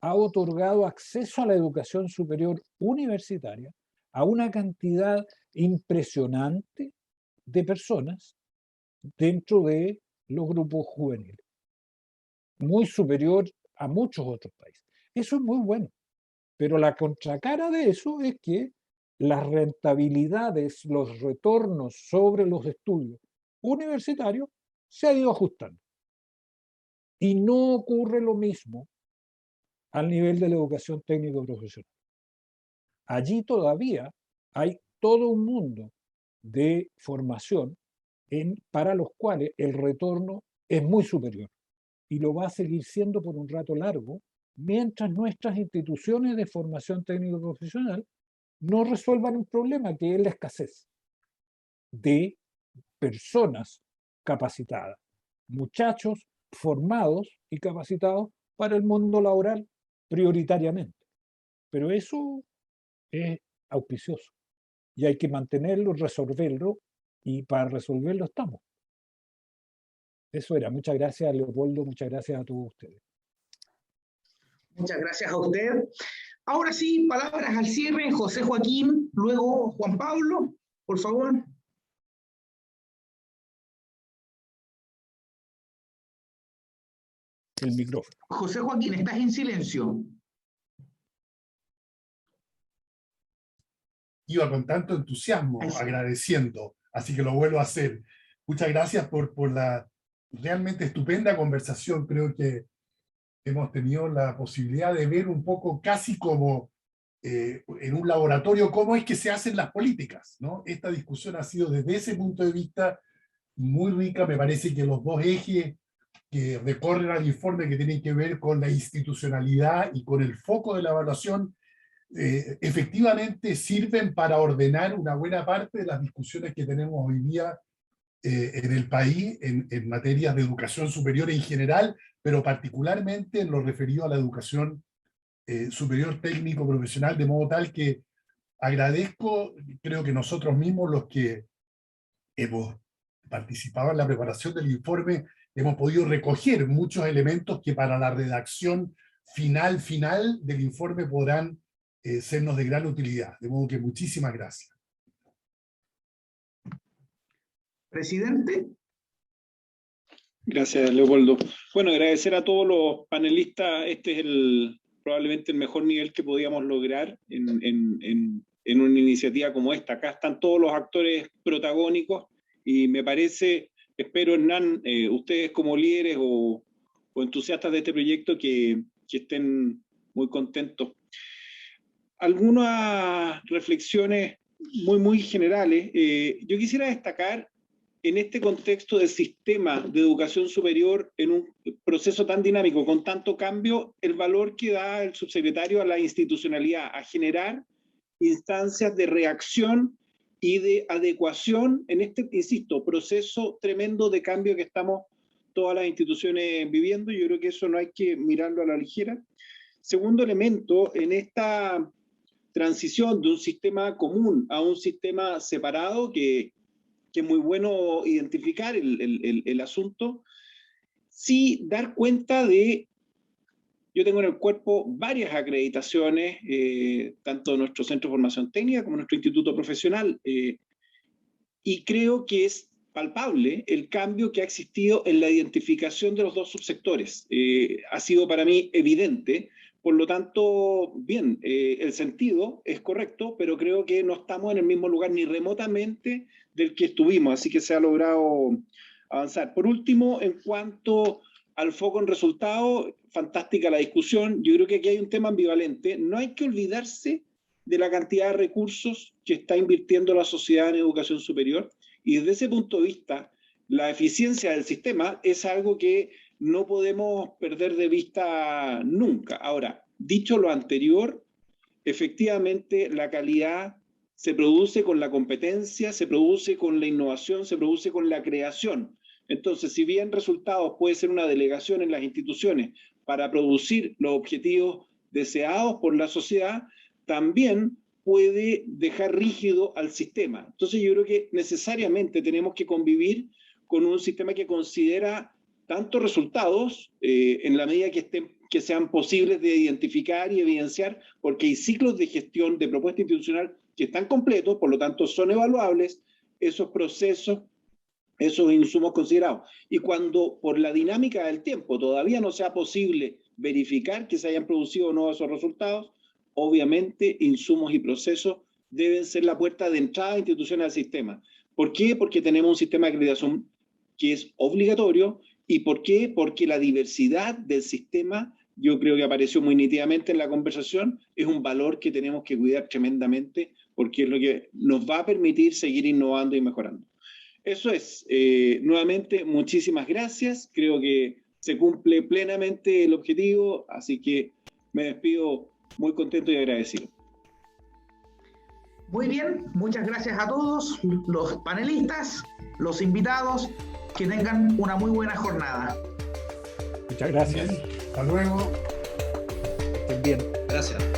ha otorgado acceso a la educación superior universitaria a una cantidad impresionante de personas dentro de los grupos juveniles, muy superior a muchos otros países. Eso es muy bueno, pero la contracara de eso es que las rentabilidades, los retornos sobre los estudios universitario se ha ido ajustando. Y no ocurre lo mismo al nivel de la educación técnico-profesional. Allí todavía hay todo un mundo de formación para los cuales el retorno es muy superior y lo va a seguir siendo por un rato largo, mientras nuestras instituciones de formación técnico-profesional no resuelvan un problema que es la escasez de personas capacitadas, muchachos formados y capacitados para el mundo laboral prioritariamente. Pero eso es auspicioso y hay que mantenerlo, resolverlo, y para resolverlo estamos. Eso era. Muchas gracias, Leopoldo, muchas gracias a todos ustedes. Muchas gracias a usted. Ahora sí, palabras al cierre, José Joaquín, luego Juan Pablo, por favor. El micrófono. José Joaquín, estás en silencio. Iba con tanto entusiasmo agradeciendo, así que lo vuelvo a hacer. Muchas gracias por la realmente estupenda conversación. Creo que hemos tenido la posibilidad de ver un poco, casi como en un laboratorio, cómo es que se hacen las políticas, ¿no? Esta discusión ha sido desde ese punto de vista muy rica. Me parece que los dos ejes que recorren al informe, que tienen que ver con la institucionalidad y con el foco de la evaluación, efectivamente sirven para ordenar una buena parte de las discusiones que tenemos hoy día en el país en materias de educación superior en general, pero particularmente en lo referido a la educación superior técnico profesional, de modo tal que agradezco, creo que nosotros mismos los que hemos participado en la preparación del informe, hemos podido recoger muchos elementos que para la redacción final del informe podrán sernos de gran utilidad. De modo que muchísimas gracias. Presidente. Gracias, Leopoldo. Bueno, agradecer a todos los panelistas. Este es probablemente el mejor nivel que podíamos lograr en una iniciativa como esta. Acá están todos los actores protagónicos y me parece, espero, Hernán, ustedes como líderes o entusiastas de este proyecto que estén muy contentos. Algunas reflexiones muy generales. Yo quisiera destacar en este contexto del sistema de educación superior, en un proceso tan dinámico, con tanto cambio, el valor que da el subsecretario a la institucionalidad, a generar instancias de reacción y de adecuación en este, insisto, proceso tremendo de cambio que estamos todas las instituciones viviendo. Yo creo que eso no hay que mirarlo a la ligera. Segundo elemento, en esta transición de un sistema común a un sistema separado, que es muy bueno identificar el asunto, sí dar cuenta de, yo tengo en el cuerpo varias acreditaciones, tanto de nuestro Centro de Formación Técnica como nuestro Instituto Profesional, y creo que es palpable el cambio que ha existido en la identificación de los dos subsectores. Ha sido para mí evidente. Por lo tanto, bien, el sentido es correcto, pero creo que no estamos en el mismo lugar ni remotamente del que estuvimos, así que se ha logrado avanzar. Por último, en cuanto al foco en resultados, fantástica la discusión. Yo creo que aquí hay un tema ambivalente. No hay que olvidarse de la cantidad de recursos que está invirtiendo la sociedad en educación superior, y desde ese punto de vista, la eficiencia del sistema es algo que no podemos perder de vista nunca. Ahora, dicho lo anterior, efectivamente la calidad se produce con la competencia, se produce con la innovación, se produce con la creación. Entonces, si bien resultados puede ser una delegación en las instituciones para producir los objetivos deseados por la sociedad, también puede dejar rígido al sistema. Entonces, yo creo que necesariamente tenemos que convivir con un sistema que considera tantos resultados en la medida que sean posibles de identificar y evidenciar, porque hay ciclos de gestión de propuesta institucional que están completos, por lo tanto son evaluables esos procesos, esos insumos considerados. Y cuando por la dinámica del tiempo todavía no sea posible verificar que se hayan producido o no esos resultados, obviamente insumos y procesos deben ser la puerta de entrada de instituciones al sistema. ¿Por qué? Porque tenemos un sistema de acreditación que es obligatorio. ¿Y por qué? Porque la diversidad del sistema, yo creo que apareció muy nítidamente en la conversación, es un valor que tenemos que cuidar tremendamente, porque es lo que nos va a permitir seguir innovando y mejorando. Eso es. Nuevamente, muchísimas gracias. Creo que se cumple plenamente el objetivo, así que me despido muy contento y agradecido. Muy bien, muchas gracias a todos los panelistas, los invitados, que tengan una muy buena jornada. Muchas gracias. Hasta luego. Estén bien. Gracias.